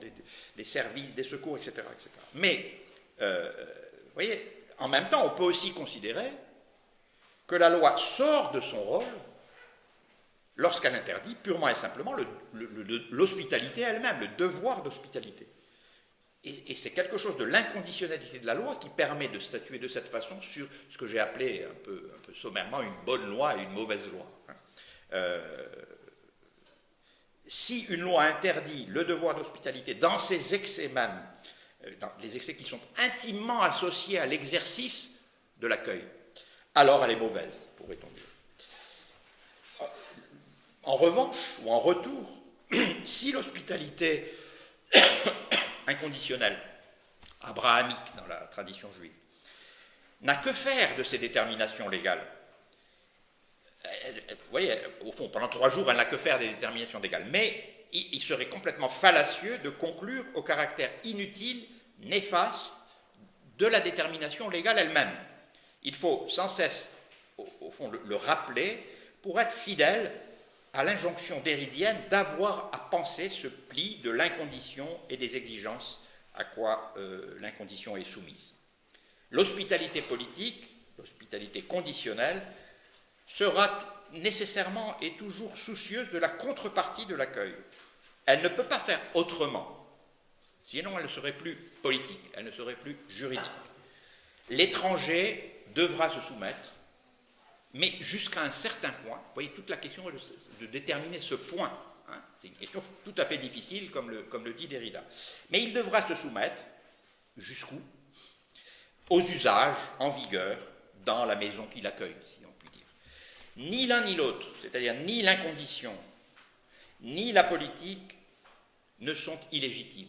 des services, des secours, etc. etc. Mais, vous voyez, en même temps, on peut aussi considérer que la loi sort de son rôle lorsqu'elle interdit purement et simplement l'hospitalité elle-même, le devoir d'hospitalité. Et c'est quelque chose de l'inconditionnalité de la loi qui permet de statuer de cette façon sur ce que j'ai appelé un peu sommairement une bonne loi et une mauvaise loi. Si une loi interdit le devoir d'hospitalité dans ses excès même, dans les excès qui sont intimement associés à l'exercice de l'accueil, alors elle est mauvaise, pourrait-on dire. En revanche, ou en retour, si l'hospitalité inconditionnelle, abrahamique dans la tradition juive, n'a que faire de ces déterminations légales. Vous voyez, au fond, pendant 3 jours, elle n'a que faire des déterminations légales. Mais il serait complètement fallacieux de conclure au caractère inutile, néfaste, de la détermination légale elle-même. Il faut sans cesse, au fond, le rappeler pour être fidèle à l'injonction déridienne d'avoir à penser ce pli de l'incondition et des exigences à quoi l'incondition est soumise. L'hospitalité politique, l'hospitalité conditionnelle, sera nécessairement et toujours soucieuse de la contrepartie de l'accueil. Elle ne peut pas faire autrement, sinon elle ne serait plus politique, elle ne serait plus juridique. L'étranger devra se soumettre, mais jusqu'à un certain point. Vous voyez, toute la question est de déterminer ce point. Hein, c'est une question tout à fait difficile, comme le dit Derrida. Mais il devra se soumettre, jusqu'où? Aux usages en vigueur dans la maison qui l'accueille, si on peut dire. Ni l'un ni l'autre, c'est-à-dire ni l'incondition, ni la politique, ne sont illégitimes.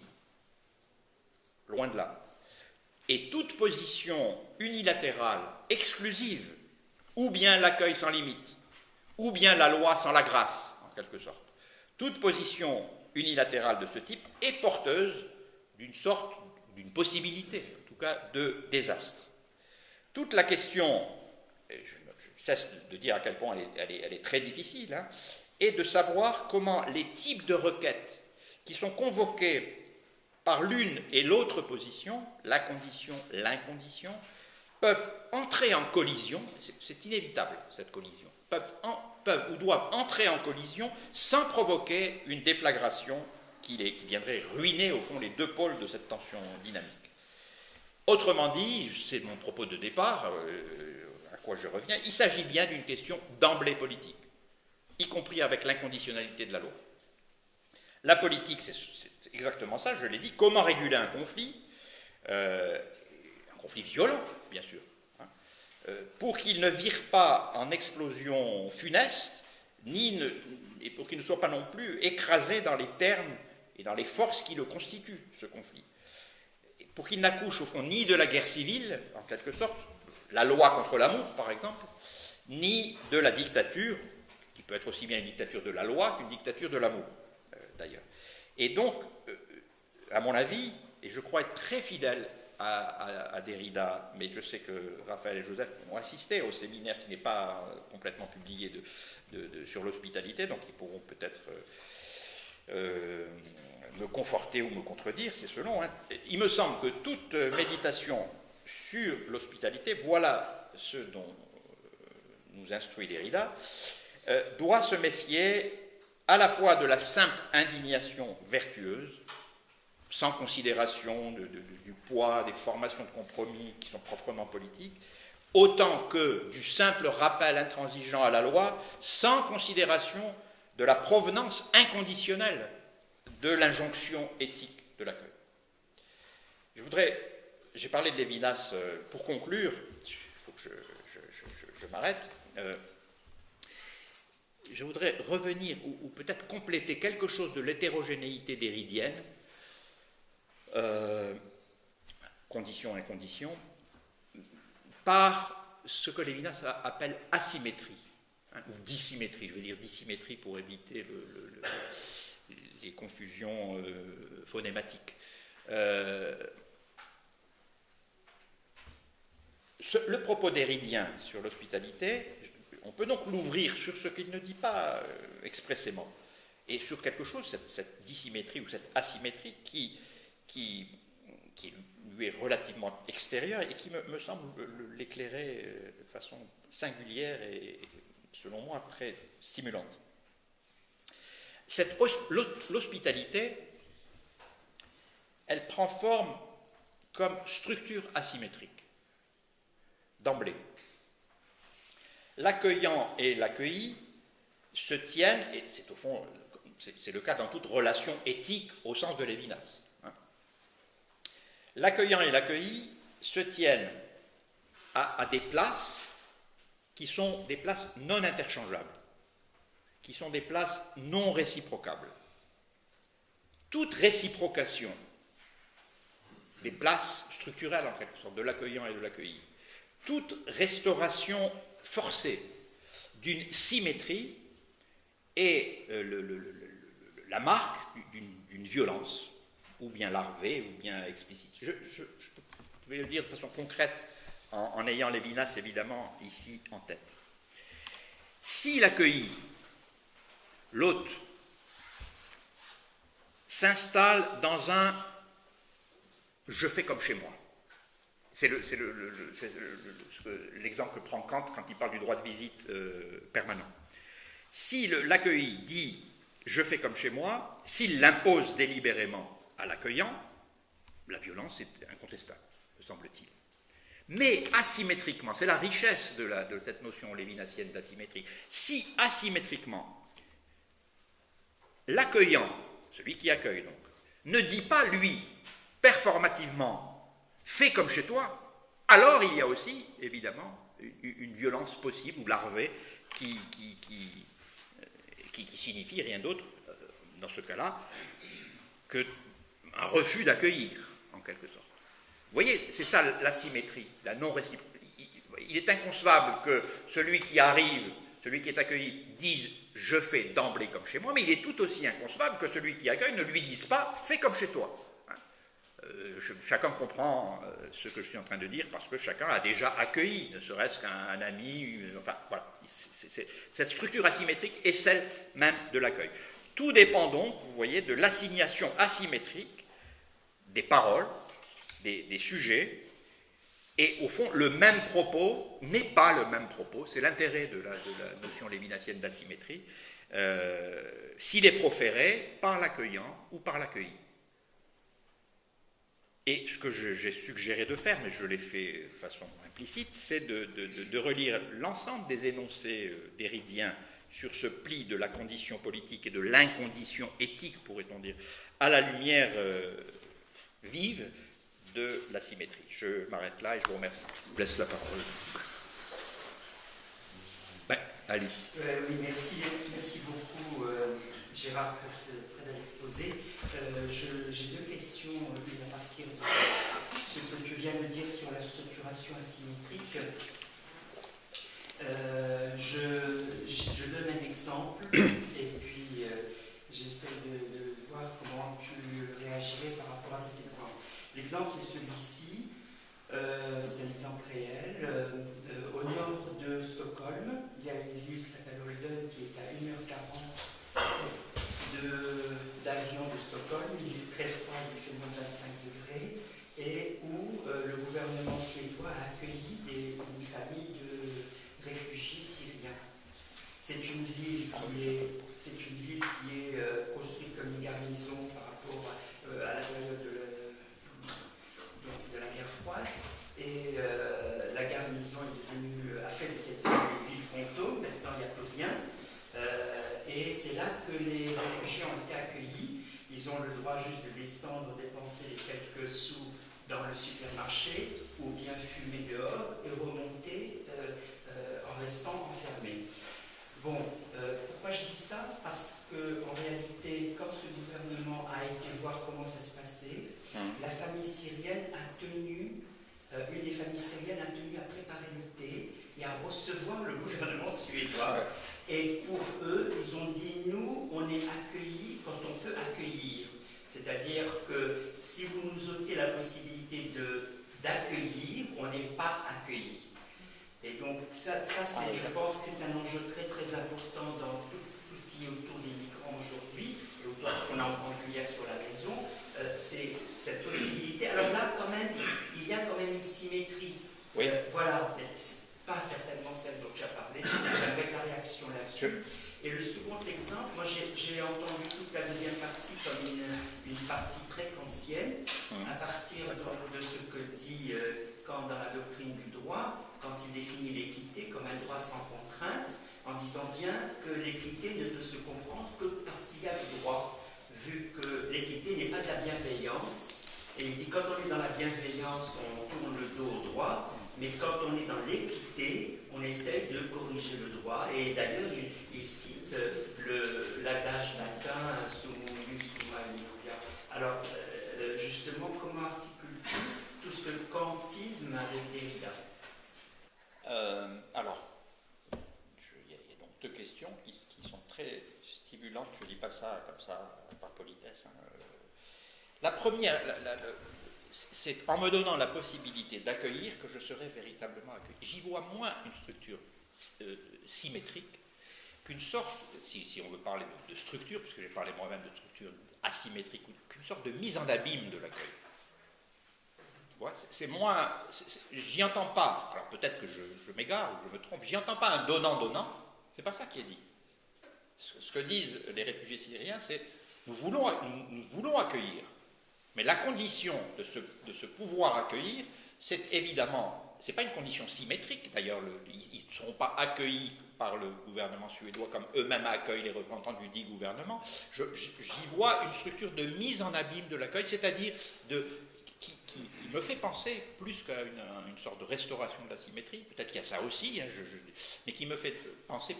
Loin de là. Et toute position unilatérale, exclusive, ou bien l'accueil sans limite, ou bien la loi sans la grâce, en quelque sorte. Toute position unilatérale de ce type est porteuse d'une possibilité, en tout cas de désastre. Toute la question, et je cesse de dire à quel point elle est très difficile, hein, est de savoir comment les types de requêtes qui sont convoquées par l'une et l'autre position, la condition, l'incondition, peuvent entrer en collision, c'est inévitable cette collision, peuvent ou doivent entrer en collision sans provoquer une déflagration qui viendrait ruiner au fond les deux pôles de cette tension dynamique. Autrement dit, c'est mon propos de départ, à quoi je reviens, il s'agit bien d'une question d'emblée politique, y compris avec l'inconditionnalité de la loi. La politique, c'est exactement ça, je l'ai dit, comment réguler un conflit violent, bien sûr, hein, pour qu'il ne vire pas en explosion funeste, et pour qu'il ne soit pas non plus écrasé dans les termes et dans les forces qui le constituent, ce conflit. Et pour qu'il n'accouche, au fond, ni de la guerre civile, en quelque sorte, la loi contre l'amour, par exemple, ni de la dictature, qui peut être aussi bien une dictature de la loi qu'une dictature de l'amour, d'ailleurs. Et donc, à mon avis, et je crois être très fidèle à Derrida, mais je sais que Raphaël et Joseph ont assisté au séminaire qui n'est pas complètement publié sur l'hospitalité, donc ils pourront peut-être me conforter ou me contredire, c'est selon. Hein. Il me semble que toute méditation sur l'hospitalité, voilà ce dont nous instruit Derrida, doit se méfier à la fois de la simple indignation vertueuse, sans considération du poids des formations de compromis qui sont proprement politiques, autant que du simple rappel intransigeant à la loi, sans considération de la provenance inconditionnelle de l'injonction éthique de l'accueil. J'ai parlé de Lévinas pour conclure, il faut que je m'arrête. Je voudrais revenir ou peut-être compléter quelque chose de l'hétérogénéité déridienne, condition incondition, par ce que Lévinas appelle asymétrie, ou dissymétrie, je vais dire dissymétrie pour éviter les confusions phonématiques. Le propos déridien sur l'hospitalité, on peut donc l'ouvrir sur ce qu'il ne dit pas expressément, et sur quelque chose, cette dissymétrie ou cette asymétrie qui lui est relativement extérieure et qui me semble l'éclairer de façon singulière et, selon moi, très stimulante. L'hospitalité, elle prend forme comme structure asymétrique, d'emblée. L'accueillant et l'accueilli se tiennent, et c'est au fond, c'est le cas dans toute relation éthique au sens de Lévinas. L'accueillant et l'accueilli se tiennent à des places qui sont des places non interchangeables, qui sont des places non réciprocables. Toute réciprocation des places structurelles, en quelque sorte, de l'accueillant et de l'accueilli, toute restauration forcée d'une symétrie est la marque d'une violence, ou bien larvée, ou bien explicite. Je vais le dire de façon concrète, en ayant Lévinas évidemment ici en tête. Si l'accueilli, l'hôte, s'installe dans un « je fais comme chez moi », c'est l'exemple que prend Kant quand il parle du droit de visite permanent. Si l'accueilli dit « je fais comme chez moi », s'il l'impose délibérément à l'accueillant, la violence est incontestable, me semble-t-il. Mais asymétriquement, c'est la richesse de cette notion lévinassienne d'asymétrie, si asymétriquement, l'accueillant, celui qui accueille donc, ne dit pas, lui, performativement, fais comme chez toi, alors il y a aussi, évidemment, une violence possible ou larvée qui signifie rien d'autre, dans ce cas-là, qu'un refus d'accueillir, en quelque sorte. Vous voyez, c'est ça l'asymétrie, la non-réciprocité. Il est inconcevable que celui qui arrive, celui qui est accueilli, dise « je fais d'emblée comme chez moi », mais il est tout aussi inconcevable que celui qui accueille ne lui dise pas « fais comme chez toi ». Chacun comprend ce que je suis en train de dire parce que chacun a déjà accueilli, ne serait-ce qu'un ami, enfin voilà. Cette structure asymétrique est celle même de l'accueil. Tout dépend donc, vous voyez, de l'assignation asymétrique des paroles, des sujets, et au fond, le même propos n'est pas le même propos, c'est l'intérêt de la notion lévinassienne d'asymétrie, s'il est proféré par l'accueillant ou par l'accueilli. Et ce que j'ai suggéré de faire, mais je l'ai fait de façon implicite, c'est de relire l'ensemble des énoncés déridiens sur ce pli de la condition politique et de l'incondition éthique, pourrait-on dire, à la lumière vive de la symétrie. Je m'arrête là et je vous remercie. Je vous laisse la parole. Ali. Oui, merci beaucoup Gérard pour ce très bel exposé. J'ai deux questions, une à partir de ce que tu viens de dire sur la structuration asymétrique. Je donne un exemple et puis j'essaie de voir comment tu réagirais par rapport à cet exemple. L'exemple, c'est celui-ci. C'est un exemple réel. Au nord de Stockholm, il y a une ville qui s'appelle Olden qui est à 1h40 d'avion de Stockholm, une ville très froide, il fait moins de 25 degrés, et où le gouvernement suédois a accueilli une famille de réfugiés syriens. C'est une ville qui est construite comme une garnison par rapport à la période de la guerre froide, et la garnison est frontaux, maintenant il n'y a plus rien. Et c'est là que les réfugiés ont été accueillis. Ils ont le droit juste de descendre, dépenser les quelques sous dans le supermarché, ou bien fumer dehors et remonter en restant enfermés. Bon, pourquoi je dis ça? Parce qu'en réalité, quand ce gouvernement a été voir comment ça se passait, la famille syrienne a tenu, une des familles syriennes a tenu à préparer le thé et à recevoir le gouvernement suédois. Et pour eux, ils ont dit, nous, on est accueillis quand on peut accueillir. C'est-à-dire que si vous nous ôtez la possibilité d'accueillir, on n'est pas accueillis. Et donc ça je pense que c'est un enjeu très très important dans tout ce qui est autour des migrants aujourd'hui, et autour de ce qu'on a entendu hier sur la maison, c'est cette possibilité. Alors là, quand même, il y a quand même une symétrie. Oui. Voilà, mais c'est pas certainement celle dont tu as parlé, j'aimerais ta réaction là-dessus. Et le second exemple, moi j'ai entendu toute la deuxième partie comme une partie très kantienne, à partir de ce que dit Kant dans la doctrine du droit, quand il définit l'équité comme un droit sans contrainte, en disant bien que l'équité ne peut se comprendre que parce qu'il y a le droit, vu que l'équité n'est pas de la bienveillance. Et il dit quand on est dans la bienveillance, on tourne le dos au droit, mais quand on est dans l'équité, on essaie de corriger le droit. Et d'ailleurs, il cite l'adage latin sumum ius summa iuria. Alors, justement, comment articule-t-il tout ce kantisme avec Derrida? Alors, il y a donc deux questions qui sont très stimulantes. Je ne dis pas ça comme ça, par politesse. La première, c'est en me donnant la possibilité d'accueillir que je serai véritablement accueilli. J'y vois moins une structure symétrique qu'une sorte, si on veut parler de structure, puisque j'ai parlé moi-même de structure asymétrique, qu'une sorte de mise en abîme de l'accueil. C'est moins, j'y entends pas, alors peut-être que je m'égare ou je me trompe, j'y entends pas un donnant-donnant, c'est pas ça qui est dit. Ce que disent les réfugiés syriens, c'est nous voulons accueillir, mais la condition de ce pouvoir accueillir, c'est évidemment, c'est pas une condition symétrique, d'ailleurs ils ne seront pas accueillis par le gouvernement suédois comme eux-mêmes accueillent les représentants du dit gouvernement. J'y vois une structure de mise en abîme de l'accueil, c'est-à-dire qui me fait penser plus qu'à une sorte de restauration de la symétrie, peut-être qu'il y a ça aussi, hein, mais qui me fait penser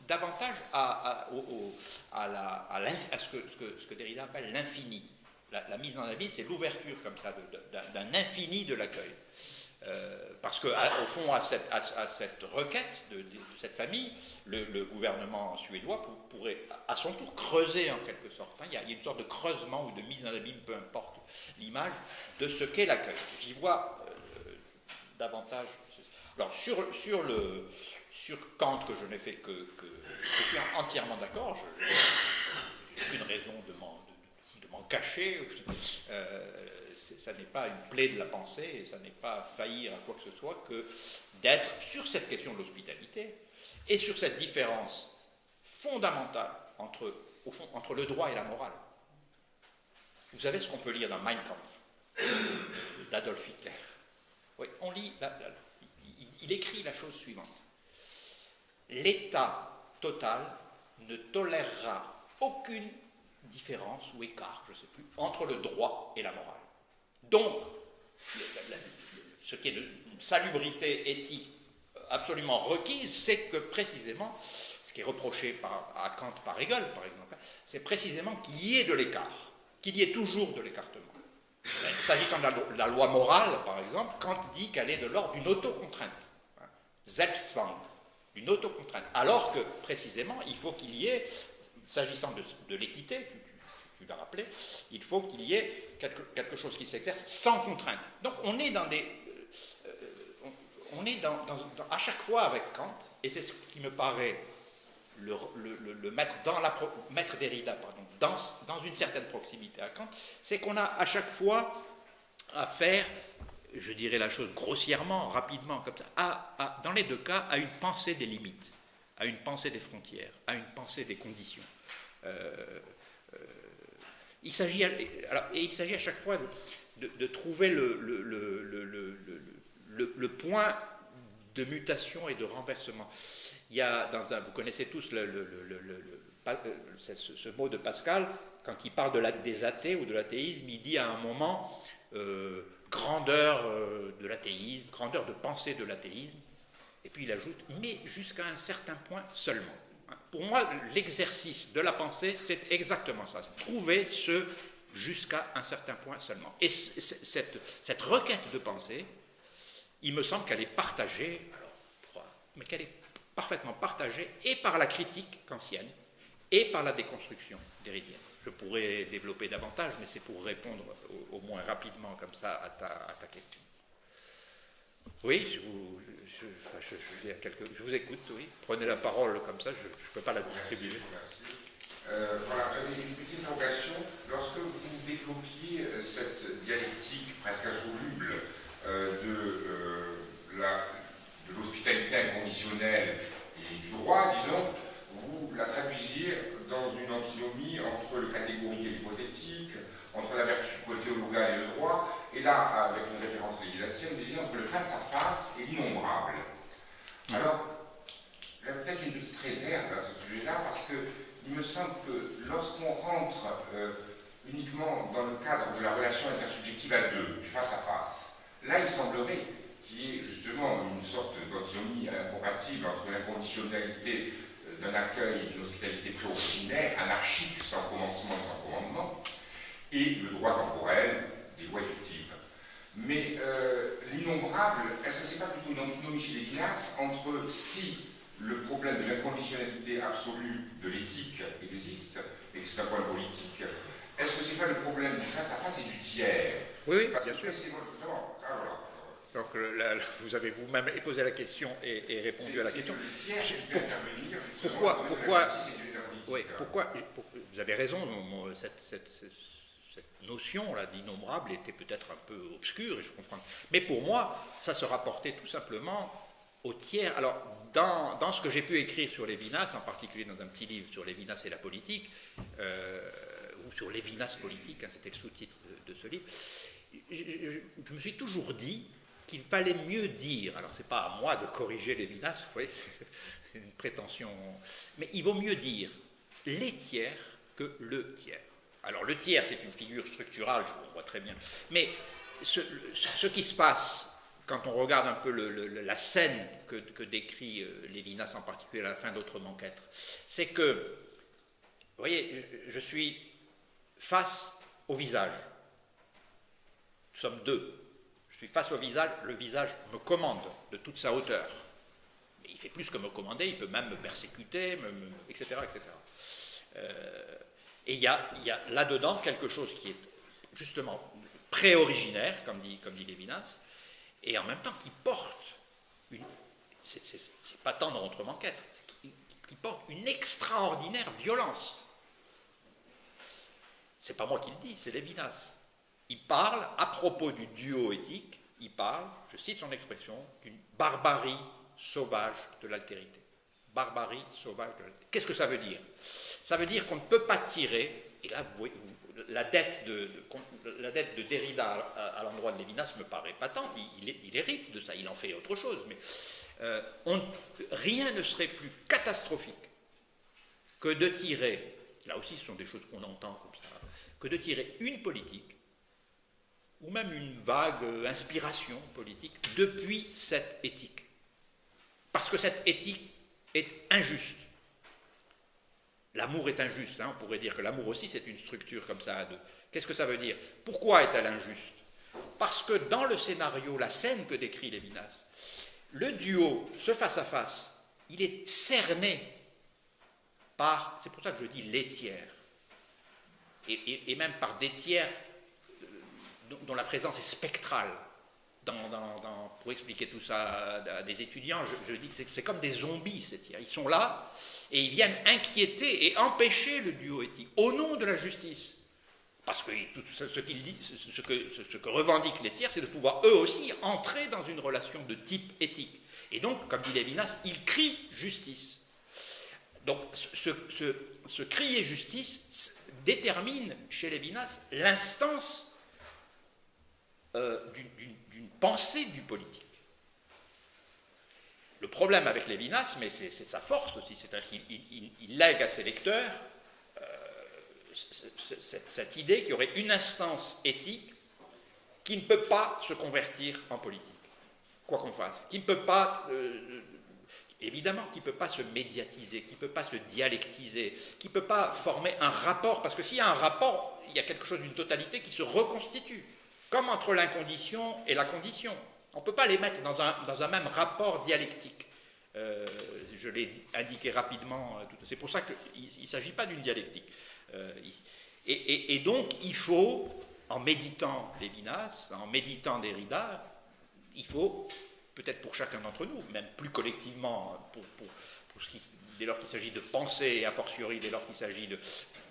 davantage à ce que Derrida appelle l'infini. La mise en abîme, c'est l'ouverture comme ça d'un infini de l'accueil. Parce qu'au fond, à cette requête de cette famille, le gouvernement suédois pourrait à son tour creuser en quelque sorte. Hein. Il y a une sorte de creusement ou de mise en abîme, peu importe l'image, de ce qu'est l'accueil. J'y vois davantage. Alors sur Kant, que je n'ai fait que je suis entièrement d'accord, je n'ai aucune raison de m'en cacher. Ça n'est pas une plaie de la pensée, et ça n'est pas faillir à quoi que ce soit que d'être sur cette question de l'hospitalité et sur cette différence fondamentale entre le droit et la morale. Vous savez ce qu'on peut lire dans Mein Kampf d'Adolf Hitler. Oui, on lit, il écrit la chose suivante. L'État total ne tolérera aucune différence ou écart, je ne sais plus, entre le droit et la morale. Donc, ce qui est de salubrité éthique absolument requise, c'est que précisément, ce qui est reproché à Kant par Hegel, par exemple, c'est précisément qu'il y ait de l'écart, qu'il y ait toujours de l'écartement. S'agissant de la loi morale, par exemple, Kant dit qu'elle est de l'ordre d'une autocontrainte, Selbstzwang, une autocontrainte, alors que précisément, il faut qu'il y ait, s'agissant de l'équité, tu l'as rappelé, il faut qu'il y ait quelque chose qui s'exerce sans contrainte. Donc on est à chaque fois avec Kant, et c'est ce qui me paraît le mettre Derrida, dans une certaine proximité à Kant, c'est qu'on a à chaque fois affaire, je dirais la chose grossièrement, rapidement, comme ça, dans les deux cas, à une pensée des limites, à une pensée des frontières, à une pensée des conditions. Il s'agit à chaque fois de trouver le point de mutation et de renversement. Il y a vous connaissez tous ce mot de Pascal, quand il parle des athées ou de l'athéisme, il dit à un moment grandeur de l'athéisme, grandeur de pensée de l'athéisme, et puis il ajoute, mais jusqu'à un certain point seulement. Pour moi, l'exercice de la pensée, c'est exactement ça, trouver ce jusqu'à un certain point seulement. Et cette requête de pensée, il me semble qu'elle est partagée, mais qu'elle est parfaitement partagée et par la critique kantienne et par la déconstruction derridienne. Je pourrais développer davantage, mais c'est pour répondre au moins rapidement comme ça à ta question. Oui, je vous écoute, oui. Prenez la parole comme ça, je ne peux pas la distribuer. Voilà, j'avais une petite interrogation. Lorsque vous développiez cette dialectique presque insoluble de l'hospitalité inconditionnelle et du droit, disons, vous la traduisiez dans une antinomie entre le catégorique et l'hypothétique, entre la vertu théologale et le droit, et là, avec une référence législatienne, vous disiez entre le face-à-face et l'innombrable. Alors, il y a peut-être une petite réserve à ce sujet-là, parce qu'il me semble que lorsqu'on rentre uniquement dans le cadre de la relation intersubjective à deux, du face-à-face, là, il semblerait qu'il y ait justement une sorte d'antinomie incompatible entre l'inconditionnalité d'un accueil et d'une hospitalité préoriginaire, anarchique, sans commencement et sans commandement, et le droit temporel des lois effectives. Mais l'innombrable, est-ce que ce n'est pas plutôt une antinomie chez Lévinas entre si le problème de l'inconditionnalité absolue de l'éthique existe, et que c'est un point politique, est-ce que ce n'est pas le problème du face-à-face et du tiers? Oui, parce bien que sûr. Justement, voilà. Donc là, vous avez vous-même posé la question et répondu à la question. Pourquoi vous avez raison, cette notion-là d'innombrable était peut-être un peu obscure, et je comprends. Mais pour moi, ça se rapportait tout simplement au tiers. Alors, dans ce que j'ai pu écrire sur Lévinas, en particulier dans un petit livre sur Lévinas et la politique, ou sur Lévinas politique, hein, c'était le sous-titre de ce livre, je me suis toujours dit qu'il fallait mieux dire, alors c'est pas à moi de corriger Lévinas, vous voyez, c'est une prétention, mais il vaut mieux dire les tiers que le tiers. Alors le tiers, c'est une figure structurale, je le vois très bien, mais ce qui se passe quand on regarde un peu la scène que décrit Lévinas, en particulier à la fin d'Autrement qu'être, c'est que, vous voyez, je suis face au visage. Nous sommes deux. Je suis face au visage, le visage me commande de toute sa hauteur. Mais il fait plus que me commander, il peut même me persécuter, etc. etc. Et il y a là-dedans quelque chose qui est justement préoriginaire, comme dit Lévinas, et en même temps qui porte c'est pas tant dans Autrement qu'être, qui porte une extraordinaire violence. C'est pas moi qui le dis, c'est Lévinas. Il parle, à propos du duo éthique, il parle, je cite son expression, d'une barbarie sauvage de l'altérité. Barbarie sauvage de l'altérité. Qu'est-ce que ça veut dire? Ça veut dire qu'on ne peut pas tirer, et là, vous voyez, la dette de Derrida à l'endroit de Lévinas me paraît patente, il hérite de ça, il en fait autre chose, mais rien ne serait plus catastrophique que de tirer, là aussi ce sont des choses qu'on entend comme ça, que de tirer une politique, ou même une vague inspiration politique, depuis cette éthique. Parce que cette éthique est injuste. L'amour est injuste, hein, on pourrait dire que l'amour aussi c'est une structure comme ça à deux. Qu'est-ce que ça veut dire? Pourquoi est-elle injuste? Parce que dans le scénario, la scène que décrit Lévinas, le duo, ce face-à-face, il est cerné par, c'est pour ça que je dis les tiers, et même par des tiers dont la présence est spectrale. Pour expliquer tout ça à des étudiants, je dis que c'est comme des zombies, ces tiers. Ils sont là et ils viennent inquiéter et empêcher le duo éthique au nom de la justice. Parce que tout ce que revendiquent les tiers, c'est de pouvoir eux aussi entrer dans une relation de type éthique. Et donc, comme dit Lévinas, ils crient justice. Donc, ce crier justice détermine chez Lévinas l'instance d'une pensée du politique. le problème avec Lévinas, mais c'est sa force aussi, c'est-à-dire qu'il lègue à ses lecteurs cette idée qu'il y aurait une instance éthique qui ne peut pas se convertir en politique, quoi qu'on fasse, qui ne peut pas, évidemment, qui ne peut pas se médiatiser, qui ne peut pas se dialectiser, qui ne peut pas former un rapport, parce que s'il y a un rapport, il y a quelque chose d'une totalité qui se reconstitue, comme entre l'incondition et la condition. On ne peut pas les mettre dans un même rapport dialectique. Je l'ai indiqué rapidement, c'est pour ça qu'il ne s'agit pas d'une dialectique. Et donc, il faut, en méditant Lévinas, en méditant Derrida, il faut, peut-être pour chacun d'entre nous, même plus collectivement, dès lors qu'il s'agit de penser, et a fortiori dès lors qu'il s'agit,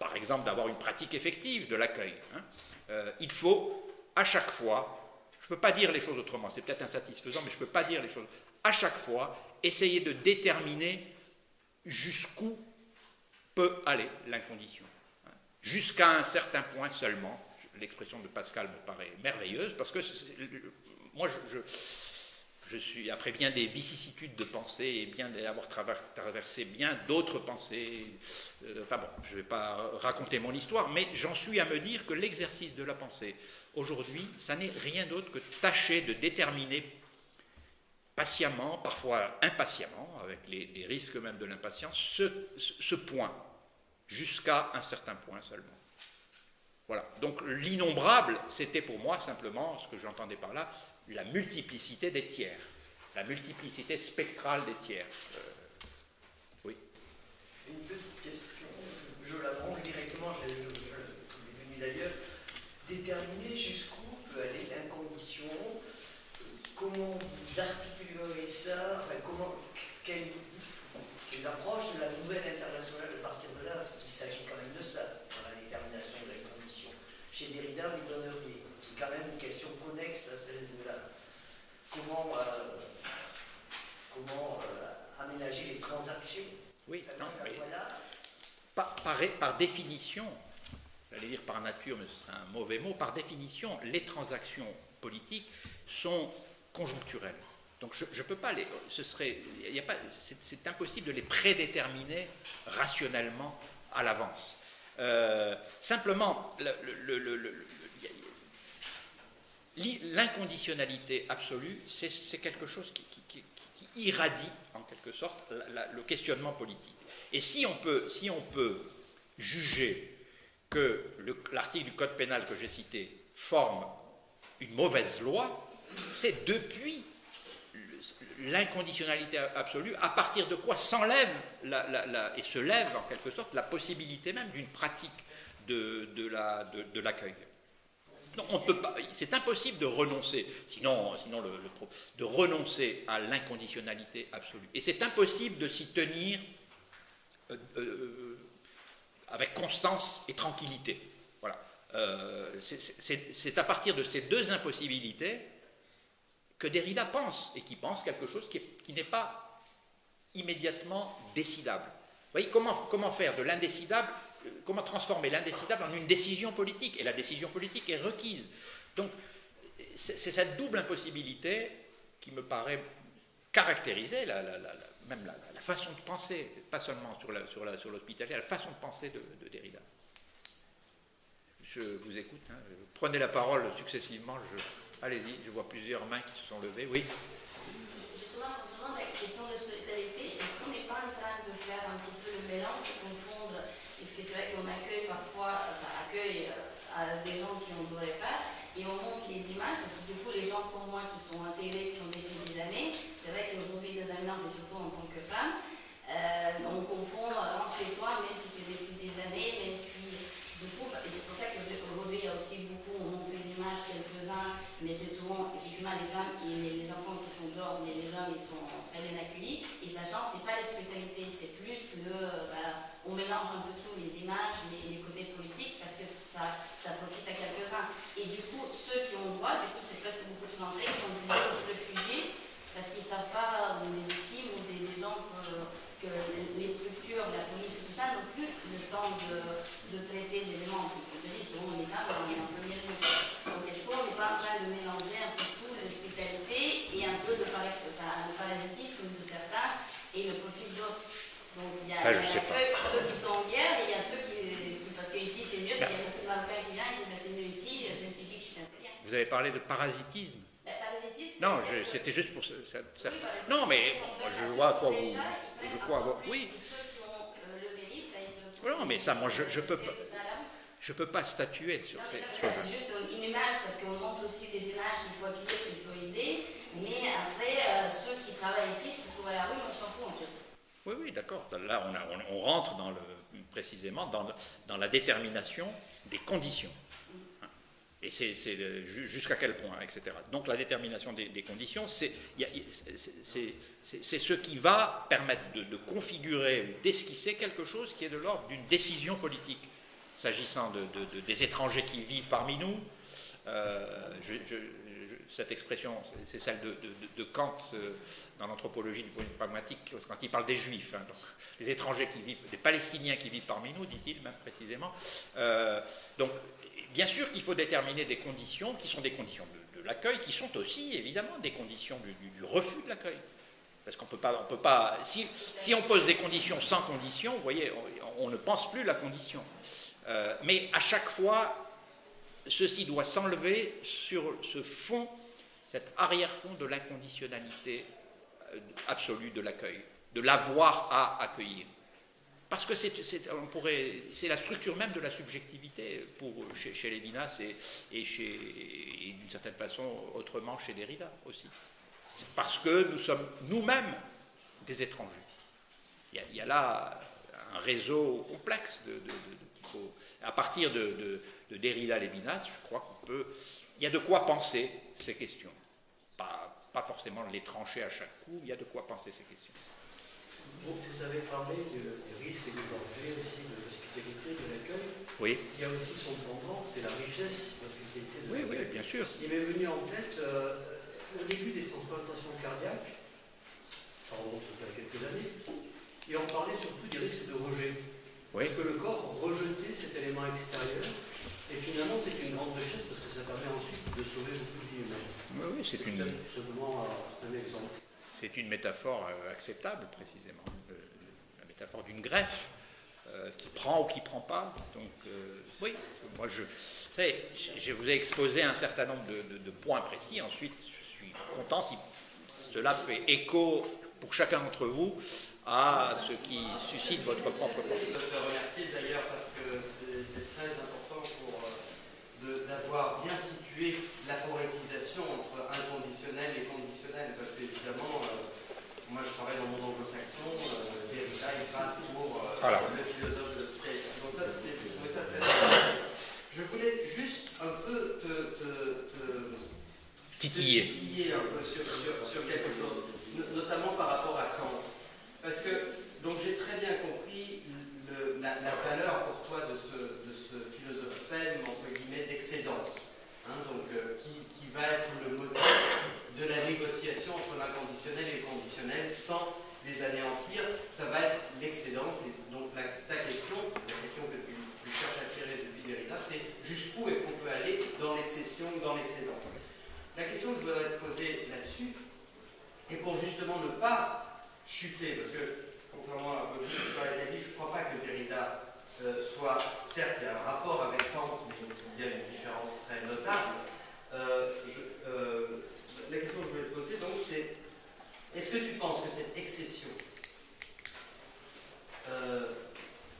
par exemple, d'avoir une pratique effective de l'accueil, il faut, à chaque fois, je ne peux pas dire les choses autrement, c'est peut-être insatisfaisant, mais je ne peux pas dire les choses, à chaque fois, essayer de déterminer jusqu'où peut aller l'incondition. Jusqu'à un certain point seulement. L'expression de Pascal me paraît merveilleuse, parce que moi, je suis, après bien des vicissitudes de pensée et bien d'avoir traversé bien d'autres pensées, enfin bon, je ne vais pas raconter mon histoire, mais j'en suis à me dire que l'exercice de la pensée, aujourd'hui, ça n'est rien d'autre que tâcher de déterminer patiemment, parfois impatiemment, avec les risques même de l'impatience, ce point, jusqu'à un certain point seulement. Voilà. Donc l'innombrable, c'était pour moi simplement, ce que j'entendais par là, la multiplicité des tiers, la multiplicité spectrale des tiers. Oui. Une petite question, je la branche directement, je l'ai venu d'ailleurs. Déterminer jusqu'où peut aller l'incondition, comment vous articulerez ça, enfin, quelle approche de la nouvelle internationale de partir de là, parce qu'il s'agit quand même de ça, dans la détermination de l'incondition. Chez Derrida, vous donneriez, c'est quand même une question connexe à celle de là. Comment aménager les transactions? Oui, enfin, non, mais voilà. par définition, j'allais dire par nature, mais ce serait un mauvais mot, par définition, les transactions politiques sont conjoncturelles. Donc je ne peux pas c'est impossible de les prédéterminer rationnellement à l'avance. Simplement, l'inconditionnalité absolue, c'est quelque chose qui irradie, en quelque sorte, le questionnement politique. Et si on peut juger que l'article du Code pénal que j'ai cité forme une mauvaise loi, c'est depuis l'inconditionnalité absolue, à partir de quoi s'enlève et se lève en quelque sorte la possibilité même d'une pratique de l'accueil. Non, on ne peut pas, c'est impossible de renoncer, sinon de renoncer à l'inconditionnalité absolue. Et c'est impossible de s'y tenir avec constance et tranquillité. Voilà. C'est à partir de ces deux impossibilités que Derrida pense, et qui pense quelque chose qui n'est pas immédiatement décidable. Vous voyez, comment faire de l'indécidable, comment transformer l'indécidable en une décision politique, et la décision politique est requise. Donc, c'est cette double impossibilité qui me paraît caractériser même la façon de penser, pas seulement sur l'hospitalier, la façon de penser de Derrida. Je vous écoute, hein, prenez la parole successivement, allez-y, je vois plusieurs mains qui se sont levées, oui. Justement, concernant la question de l'hospitalité, est-ce qu'on n'est pas en train de faire un petit peu le mélange, de confondre, est-ce que c'est vrai qu'on accueille parfois, à des gens qui n'en devraient pas, et on montre les images, parce que du coup, les gens pour moi qui sont intégrés, qui sont depuis des années, c'est vrai qu'aujourd'hui, des éminents, mais surtout en tant que femme, on confond, rentre chez toi, même si tu es depuis des années, même si, du coup, et c'est pour ça qu'aujourd'hui, il y a aussi beaucoup, on montre les images, quelques-uns, mais c'est souvent, effectivement, les femmes et les enfants qui sont dehors, mais les hommes, ils sont très bien accueillis, et sachant, c'est pas l'hospitalité, c'est plus on mélange un peu tout, les images, les côtés politiques, parce que ça profite à quelques-uns. Et du coup, ceux qui ont droit, du coup, c'est presque beaucoup de Français qui sont obligés de se réfugier, parce qu'ils ne savent pas, des victimes ou des gens que les structures, la police, tout ça, n'ont plus le temps de traiter d'éléments. Comme je dis, souvent, les femmes, on est en première ligne. Donc, est-ce qu'on n'est pas en train de mélanger un peu tout l'hospitalité et un peu de parasitisme de certains Il y a Ça, je sais pas. ceux qui sont en guerre et il y a ceux qui parce que ici c'est mieux, parce qu'il y a beaucoup de Marocains qui viennent et qui disent c'est mieux ici, je me suis dit que je suis installée. Vous avez parlé de parasitisme. Parasitisme, Non, c'était juste pour certains. parasitisme, Non, mais on donne je à vois à ceux quoi qui ont vous. déjà, ils prennent Je crois encore avoir. plus, Oui. et ceux qui ont le mérite, ben, ils se retrouvent. Non, mais ça, moi, je peux pas. tout ça, là. Je peux pas statuer sur Non, ces mais là, choses. c'est juste une image, parce qu'on montre aussi des images qu'il faut accueillir, qu'il faut aider, mais après, ceux qui travaillent ici, s'ils se trouvent à la rue, on s'en fout en fait. Oui, oui, d'accord. Là, on rentre précisément dans la détermination des conditions. Et c'est jusqu'à quel point, etc. Donc la détermination des conditions, c'est ce qui va permettre de configurer ou d'esquisser quelque chose qui est de l'ordre d'une décision politique. S'agissant des étrangers qui vivent parmi nous, cette expression, c'est celle de Kant dans l'anthropologie du point de vue pragmatique, quand il parle des Juifs, hein, donc, les étrangers qui vivent, des Palestiniens qui vivent parmi nous, dit-il même précisément. Donc, bien sûr qu'il faut déterminer des conditions qui sont des conditions de l'accueil, qui sont aussi évidemment des conditions du refus de l'accueil. Parce qu'on peut pas, si on pose des conditions sans conditions, vous voyez, on ne pense plus la condition. Mais à chaque fois, ceci doit s'enlever sur ce fond, cet arrière-fond de l'inconditionnalité absolue de l'accueil, de l'avoir à accueillir. Parce que c'est la structure même de la subjectivité chez Lévinas et d'une certaine façon autrement chez Derrida aussi. C'est parce que nous sommes nous-mêmes des étrangers. Il y a là un réseau complexe qu'il faut, à partir de Derrida-Lévinas, je crois il y a de quoi penser ces questions. Pas forcément les trancher à chaque coup, il y a de quoi penser ces questions. Vous avez parlé des risques et des dangers aussi de l'hospitalité, de l'accueil. Oui. Il y a aussi son pendant, c'est la richesse de l'hospitalité de l'accueil. Oui, bien sûr. Il m'est venu en tête, au début des transplantations cardiaques, ça remonte il y a quelques années, et on parlait surtout des risques de rejet. Oui. Parce que le corps rejetait cet élément extérieur, et finalement c'est une grande richesse parce que ça permet ensuite de sauver beaucoup de vies humaines. Oui, c'est simplement un exemple. C'est une métaphore acceptable, précisément. La métaphore d'une greffe qui prend ou qui ne prend pas. Donc, oui, moi, je vous ai exposé un certain nombre de points précis. Ensuite, je suis content si cela fait écho pour chacun d'entre vous à ce qui suscite votre propre pensée. Je te remercie d'ailleurs parce que c'était très important d'avoir bien situé la poétisation entre inconditionnel et conditionnel, parce qu'évidemment, moi je travaille dans le monde anglo-saxon, Derrida il passe pour le philosophe de l'hospitalité. Donc ça, je trouvais ça très intéressant. Je voulais juste un peu titiller un peu sur quelque chose, notamment par rapport à Kant. Parce que, donc j'ai très bien compris la valeur pour toi de ce philosophème, entre guillemets, d'excédence, hein, donc, qui va être le moteur de la négociation entre l'inconditionnel et le conditionnel sans les anéantir. Ça va être l'excédence. Et donc ta question, la question que tu cherches à tirer depuis Derrida, c'est jusqu'où est-ce qu'on peut aller dans l'excession ou dans l'excédence. La question que je voudrais te poser là-dessus, et pour justement ne pas chuter, parce que contrairement à ce que je ne crois pas que Derrida soit, certes il y a un rapport avec Kant, mais il y a une différence très notable. La question que je voulais te poser donc c'est, est-ce que tu penses que cette excession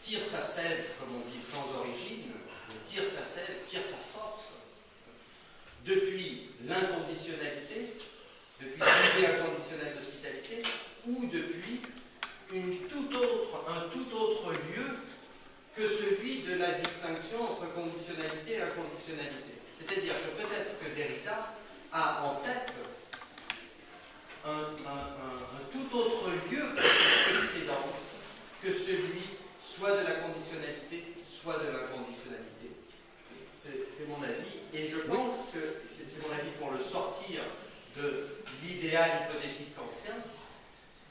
tire sa sève, comme on dit, sans origine, tire sa sève, tire sa force depuis l'inconditionnalité, depuis l'idée inconditionnelle d'hospitalité, ou depuis un tout autre lieu que celui de la distinction entre conditionnalité et inconditionnalité. C'est-à-dire que peut-être que Derrida a en tête un tout autre lieu pour cette excédence que celui soit de la conditionnalité, soit de l'inconditionnalité. C'est mon avis, et je pense que c'est mon avis pour le sortir de l'idéal hypothétique kantien,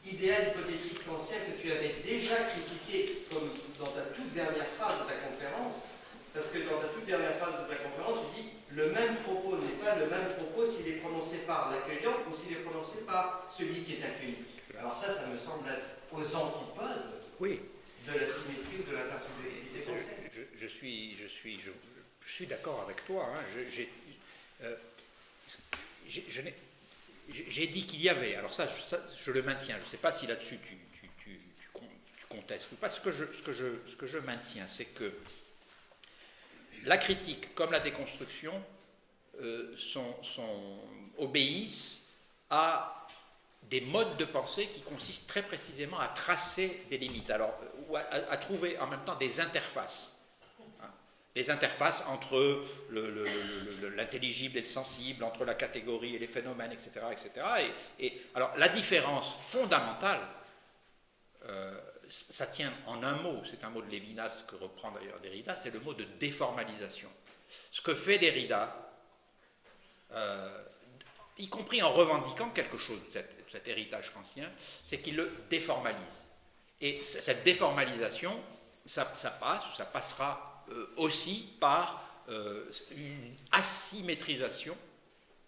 idéal hypothétique kantien que tu avais déjà critiqué comme dans ta toute dernière phrase de ta conférence, parce que dans ta toute dernière phrase de ta conférence, tu dis le même propos n'est pas le même propos s'il est prononcé par l'accueillant ou s'il est prononcé par celui qui est accueilli. Alors ça me semble être aux antipodes Oui. de la symétrie ou de l'intersubjectivité française. Je suis d'accord avec toi. Hein. J'ai dit qu'il y avait, alors ça, je le maintiens, je ne sais pas si là-dessus tu contestes ou pas. Ce que je maintiens, c'est que la critique comme la déconstruction obéissent à des modes de pensée qui consistent très précisément à tracer des limites, alors, ou à trouver en même temps des interfaces. Des interfaces entre l'intelligible et le sensible, entre la catégorie et les phénomènes, etc. etc. Et alors, la différence fondamentale, ça tient en un mot, c'est un mot de Lévinas que reprend d'ailleurs Derrida, c'est le mot de déformalisation. Ce que fait Derrida, y compris en revendiquant quelque chose de cet héritage kantien, c'est qu'il le déformalise. Et cette déformalisation, ça passe, ou ça passera aussi par une asymétrisation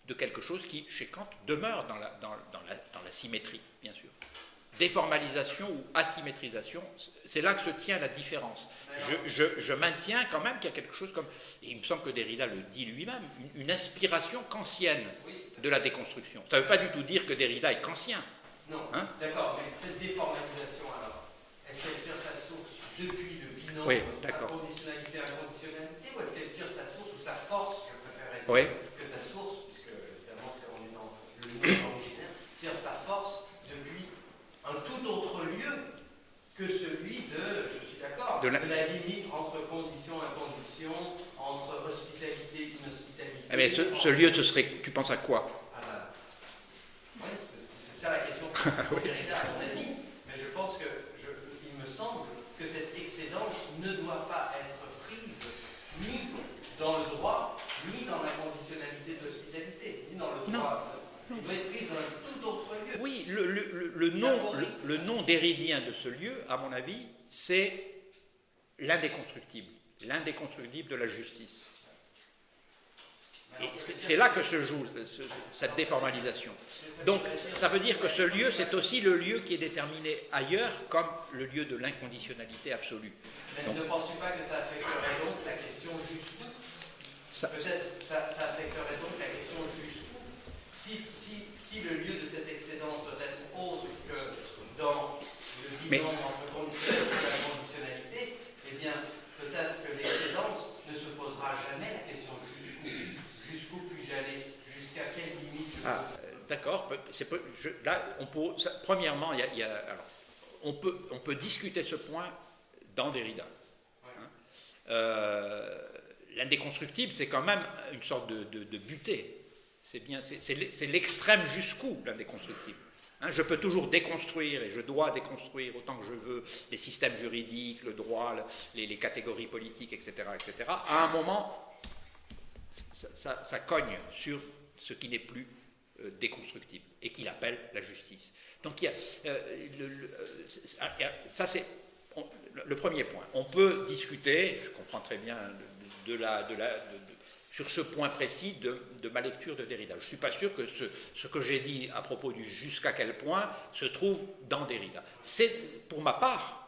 de quelque chose qui, chez Kant, demeure dans la symétrie, bien sûr. Déformalisation ou asymétrisation, c'est là que se tient la différence. Je maintiens quand même qu'il y a quelque chose comme, et il me semble que Derrida le dit lui-même, une inspiration kantienne de la déconstruction. Ça ne veut pas du tout dire que Derrida est kantien. Non, hein? D'accord, mais cette déformalisation, alors, est-ce qu'elle tire sa source depuis le binôme inconditionnalité, inconditionnalité, ou est-ce qu'elle tire sa source ou sa force, je préférerais dire, que sa source, puisque évidemment on est dans le lieu originaire, tire sa force depuis un tout autre lieu que celui de, je suis d'accord, de la limite entre condition, incondition, entre hospitalité, inhospitalité. Mais ce lieu, ce serait, tu penses à quoi? Oui, c'est ça la question pour Derrida, à mon avis, mais je pense que, il me semble que cette excédence ne doit pas être prise ni dans le droit, ni dans la conditionnalité de l'hospitalité, ni dans le droit. Elle doit être prise dans un tout autre lieu. Oui, le nom derridien de ce lieu, à mon avis, c'est l'indéconstructible de la justice. Et c'est là que se joue cette déformalisation. Donc ça veut dire que ce lieu, c'est aussi le lieu qui est déterminé ailleurs comme le lieu de l'inconditionnalité absolue. Mais ne penses-tu pas que ça affecterait donc la question jusqu'où? Peut-être ça affecterait donc la question jusqu'où? Si le lieu de cette excédence doit être autre que dans le binôme entre conditionnalité et inconditionnalité, eh bien peut-être que l'excédence ne se posera jamais la question jusqu'où puis-je aller, jusqu'à quelle limite. D'accord. Là, premièrement, alors, on peut discuter ce point dans Derrida. Hein. L'indéconstructible, c'est quand même une sorte de butée. C'est l'extrême jusqu'où l'indéconstructible. Hein, je peux toujours déconstruire, et je dois déconstruire autant que je veux, les systèmes juridiques, le droit, les catégories politiques, etc., etc. À un moment, ça cogne sur ce qui n'est plus déconstructible et qu'il appelle la justice. Donc ça c'est le premier point. On peut discuter, je comprends très bien sur ce point précis de ma lecture de Derrida. Je ne suis pas sûr que ce que j'ai dit à propos du jusqu'à quel point se trouve dans Derrida. C'est pour ma part.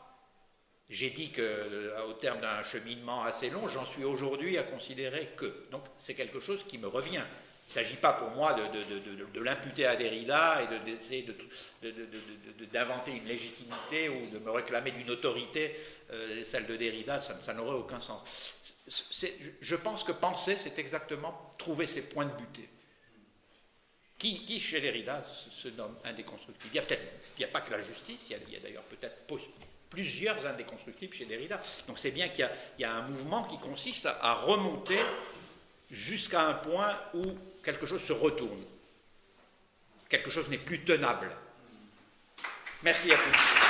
J'ai dit qu'au terme d'un cheminement assez long, j'en suis aujourd'hui à considérer que. Donc c'est quelque chose qui me revient. Il ne s'agit pas pour moi de l'imputer à Derrida et d'essayer d'inventer une légitimité ou de me réclamer d'une autorité, celle de Derrida, ça n'aurait aucun sens. Je pense que penser, c'est exactement trouver ces points de butée. Qui chez Derrida se nomme indéconstructible? Il n'y a pas que la justice, il y a d'ailleurs peut-être plusieurs indéconstructibles chez Derrida. Donc c'est bien qu'il y a un mouvement qui consiste à remonter jusqu'à un point où quelque chose se retourne. Quelque chose n'est plus tenable. Merci à tous.